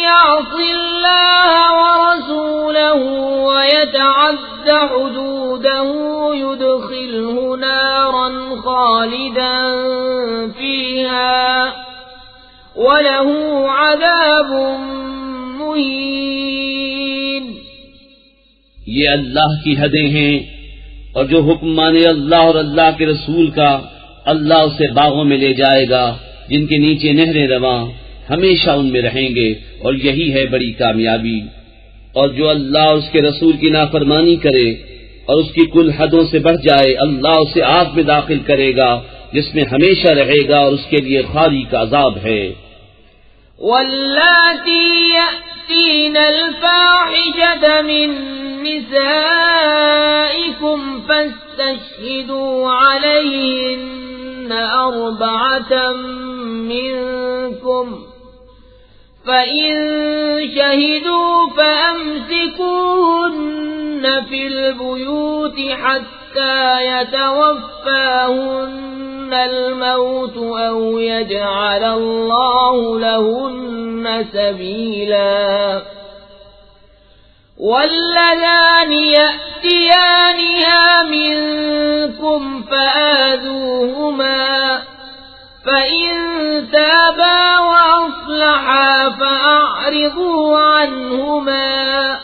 يعص الله ورسوله ويتعد حدوده يدخله نارا خالدا فيها وله عذاب مهين۔ یہ اللہ کی حدیں ہیں، اور جو حکم مانے اللہ اور اللہ کے رسول کا، اللہ اسے باغوں میں لے جائے گا جن کے نیچے نہریں رواں، ہمیشہ ان میں رہیں گے، اور یہی ہے بڑی کامیابی۔ اور جو اللہ اور اس کے رسول کی نافرمانی کرے اور اس کی کل حدوں سے بڑھ جائے، اللہ اسے آگ میں داخل کرے گا جس میں ہمیشہ رہے گا، اور اس کے لیے خاری کا عذاب ہے۔ واللاتی یأتین الفاحشة من نسائکم فاستشہدوا علیہن 4 منکم فَإِن شَهِدُوا فَأَمْسِكُوهُنَّ فِي الْبُيُوتِ حَتَّى يَتَوَفَّاهُنَّ الْمَوْتُ أَوْ يَجْعَلَ اللَّهُ لَهُنَّ سَبِيلًا۔ وَاللَّذَانِ يَأْتِيَانِهَا مِنكُمْ فَآذُوهُمَا فَإِن تَابَا وَأَصْلَحَا فَأَعْرِضُوا عَنْهُمَا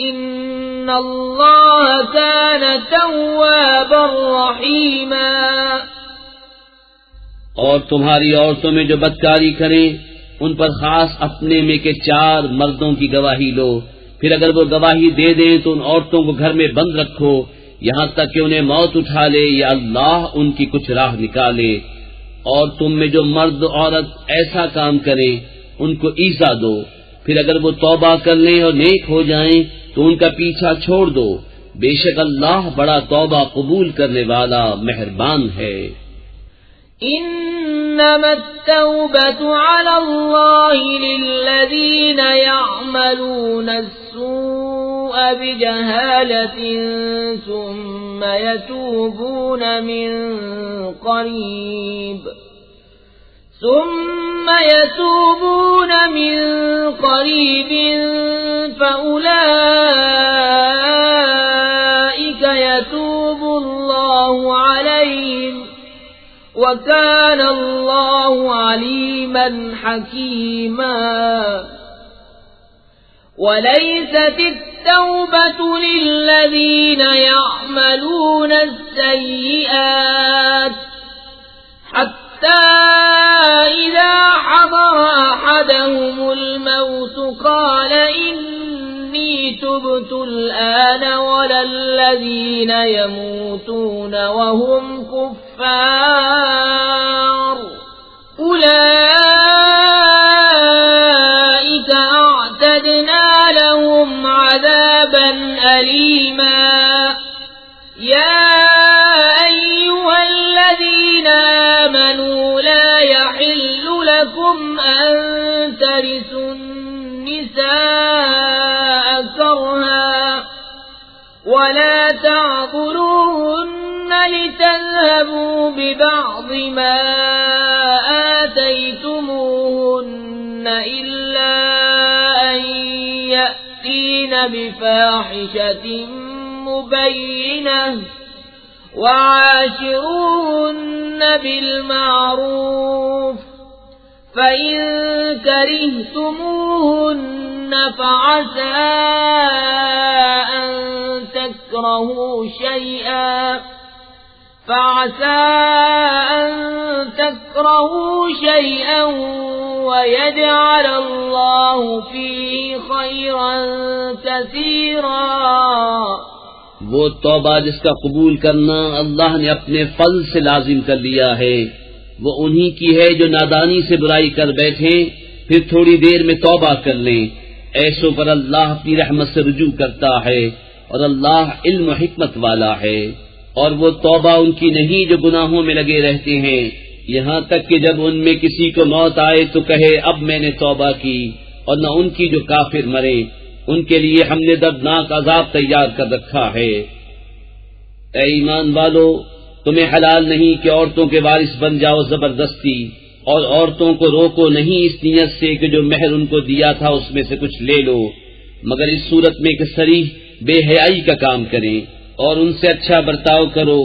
إِنَّ اللَّهَ كَانَ تَوَّابًا رَحِيمًا۔ اور تمہاری عورتوں میں جو بدکاری کریں ان پر خاص اپنے میں کے 4 مردوں کی گواہی لو، پھر اگر وہ گواہی دے دیں تو ان عورتوں کو گھر میں بند رکھو یہاں تک کہ انہیں موت اٹھا لے یا اللہ ان کی کچھ راہ نکالے، اور تم میں جو مرد عورت ایسا کام کریں ان کو ایذا دو، پھر اگر وہ توبہ کر لیں اور نیک ہو جائیں تو ان کا پیچھا چھوڑ دو، بے شک اللہ بڑا توبہ قبول کرنے والا مہربان ہے۔ إنما التوبة على الله للذين يعملون السوء بجهالة ثم يتوبون من قريب فأولئك يتوب الله عليهم وَكَانَ اللَّهُ عَلِيمًا حَكِيمًا وَلَيْسَتِ التَّوْبَةُ لِلَّذِينَ يَعْمَلُونَ السَّيِّئَاتِ حَتَّى إِذَا حَضَرَ أَحَدَهُمُ الْمَوْتُ قَالَ إِنِّي تُبْتُ الْآنَ وَلَا الَّذِينَ يَمُوتُونَ وَهُمْ كُفَّارٌ أُولَئِكَ أَعْتَدْنَا لَهُمْ عَذَابًا أَلِيمًا يَا أَيُّهَا الَّذِينَ آمَنُوا لَا يَحِلُّ لَكُمْ أَن تَرِثُوا النِّسَاءَ كَرْهًا وَلَا تَعْضُلُوهُنَّ لِتَذْهَبُوا بِبَعْضِ مَا آتَيْتُمُوهُنَّ إِلَّا أَن يَأْتِينَ بِفَاحِشَةٍ مُبَيِّنَةٍ وَعَاشِرُوهُنَّ بِالْمَعْرُوفِ فَإِن كَرِهْتُمُوهُنَّ فَعَسَىٰ أَن تَكْرَهُوا شَيْئًا وَيَجْعَلَ اللَّهُ فِيهِ خَيْرًا كَثِيرًا۔ وہ توبہ جس کا قبول کرنا اللہ نے اپنے فضل سے لازم کر لیا ہے وہ انہی کی ہے جو نادانی سے برائی کر بیٹھیں پھر تھوڑی دیر میں توبہ کر لیں، ایسوں پر اللہ اپنی رحمت سے رجوع کرتا ہے اور اللہ علم و حکمت والا ہے۔ اور وہ توبہ ان کی نہیں جو گناہوں میں لگے رہتے ہیں یہاں تک کہ جب ان میں کسی کو موت آئے تو کہے اب میں نے توبہ کی، اور نہ ان کی جو کافر مرے ان کے لیے ہم نے دردناک عذاب تیار کر رکھا ہے۔ اے ایمان والو، تمہیں حلال نہیں کہ عورتوں کے وارث بن جاؤ زبردستی، اور عورتوں کو روکو نہیں اس نیت سے کہ جو مہر ان کو دیا تھا اس میں سے کچھ لے لو، مگر اس صورت میں کہ صریح بے حیائی کا کام کریں، اور ان سے اچھا برتاؤ کرو۔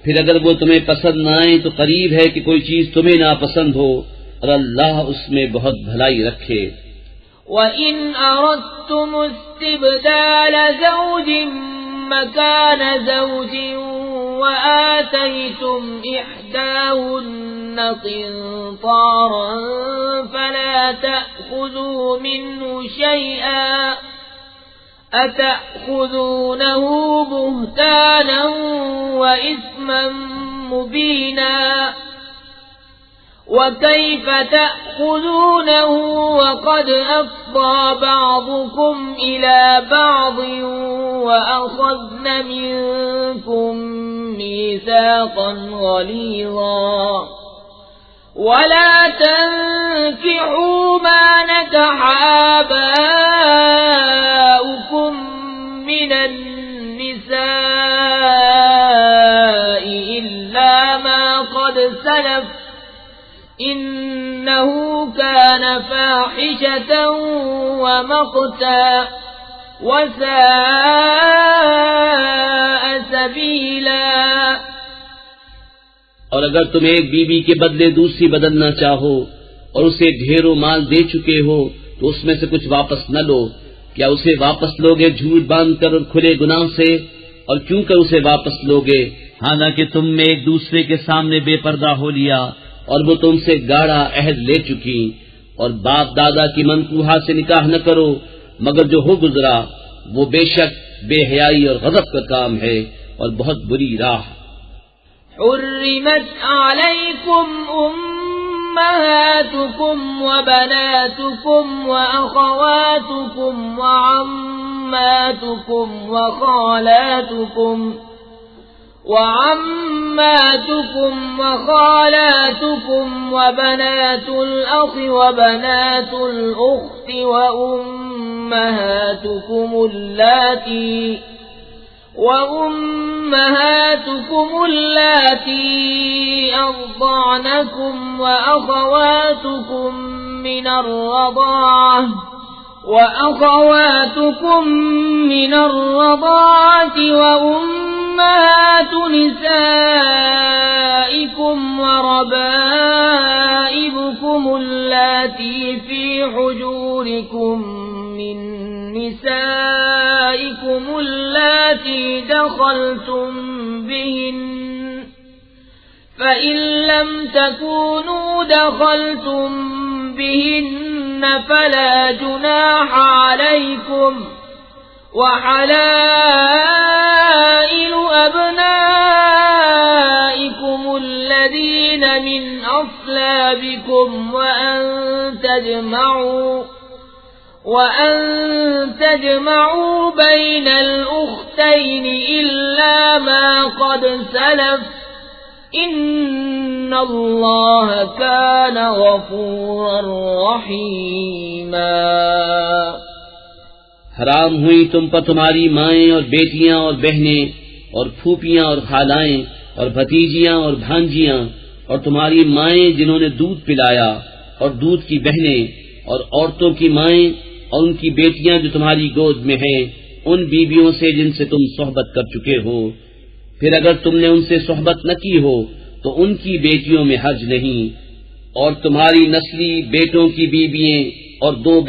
پھر اگر وہ تمہیں پسند نہ آئے تو قریب ہے کہ کوئی چیز تمہیں ناپسند ہو، اور اللہ اس میں بہت بھلائی رکھے۔ وَإِنْ أَرَدْتُمُ اسْتِبْدَالَ زَوْجٍ مَّكَانَ زَوْجٍ وَآتَيْتُمْ إِحْدَاهُنَّ قِنطَارًا فَلَا تَأْخُذُوا مِنْهُ شَيْئًا أَتَأْخُذُونَهُ بُهْتَانًا وَإِثْمًا مُّبِينًا وَكَيْفَ تَأْخُذُونَهُ وَقَدْ أَفْضَىٰ بَعْضُكُمْ إِلَىٰ بَعْضٍ وَأَخَذْنَ مِنكُم مِّيثَاقًا غَلِيظًا وَلَا تَنكِحُوا مَا نَكَحَ آبَاؤُكُم مِّنَ النِّسَاءِ إِلَّا مَا قَدْ سَلَفَ إِنَّهُ كَانَ فَاحِشَةً وَمَقْتًا وَسَاءَ سَبِيلًا۔ اور اگر تم ایک بیوی کے بدلے دوسری بدلنا چاہو اور اسے ڈھیروں مال دے چکے ہو تو اس میں سے کچھ واپس نہ لو، کیا اسے واپس لوگے جھوٹ باندھ کر اور کھلے گناہ سے؟ اور کیوں کر اسے واپس لوگے حالانکہ تم نے ایک دوسرے کے سامنے بے پردہ ہو لیا اور وہ تم سے گاڑھا عہد لے چکی؟ اور باپ دادا کی منکوحہ سے نکاح نہ کرو مگر جو ہو گزرا وہ بے شک بے حیائی اور غضب کا کام ہے اور بہت بری راہ. حرمت عليكم أمهاتكم وبناتكم وأخواتكم وعماتكم وخالاتكم وبنات الأخ وبنات الأخت وأمهاتكم اللاتي أرضعنكم وأخواتكم من الرضاعة وأمهات نسائكم وربائبكم اللاتي في حجوركم من نسائكم اللاتي دخلتم بهن فإن لم تكونوا دخلتم بهن فلا جناح عليكم وحلائل أبنائكم الذين من أصلابكم وأن تجمعوا بين الأختين إلا ما قد سلف إن الله كان غفورا رحيما. حرام ہوئی تم پر تمہاری مائیں اور بیٹیاں اور بہنیں اور پھوپھیاں اور خالائیں اور بھتیجیاں اور بھانجیاں اور تمہاری مائیں جنہوں نے دودھ پلایا اور دودھ کی بہنیں اور عورتوں کی مائیں اور ان کی بیٹیاں جو تمہاری گود میں ہیں ان بیویوں سے جن سے تم صحبت کر چکے ہو. پھر اگر تم نے ان سے صحبت نہ کی ہو تو ان کی بیٹیوں میں حرج نہیں، اور تمہاری نسلی بیٹوں کی بیوییں اور 2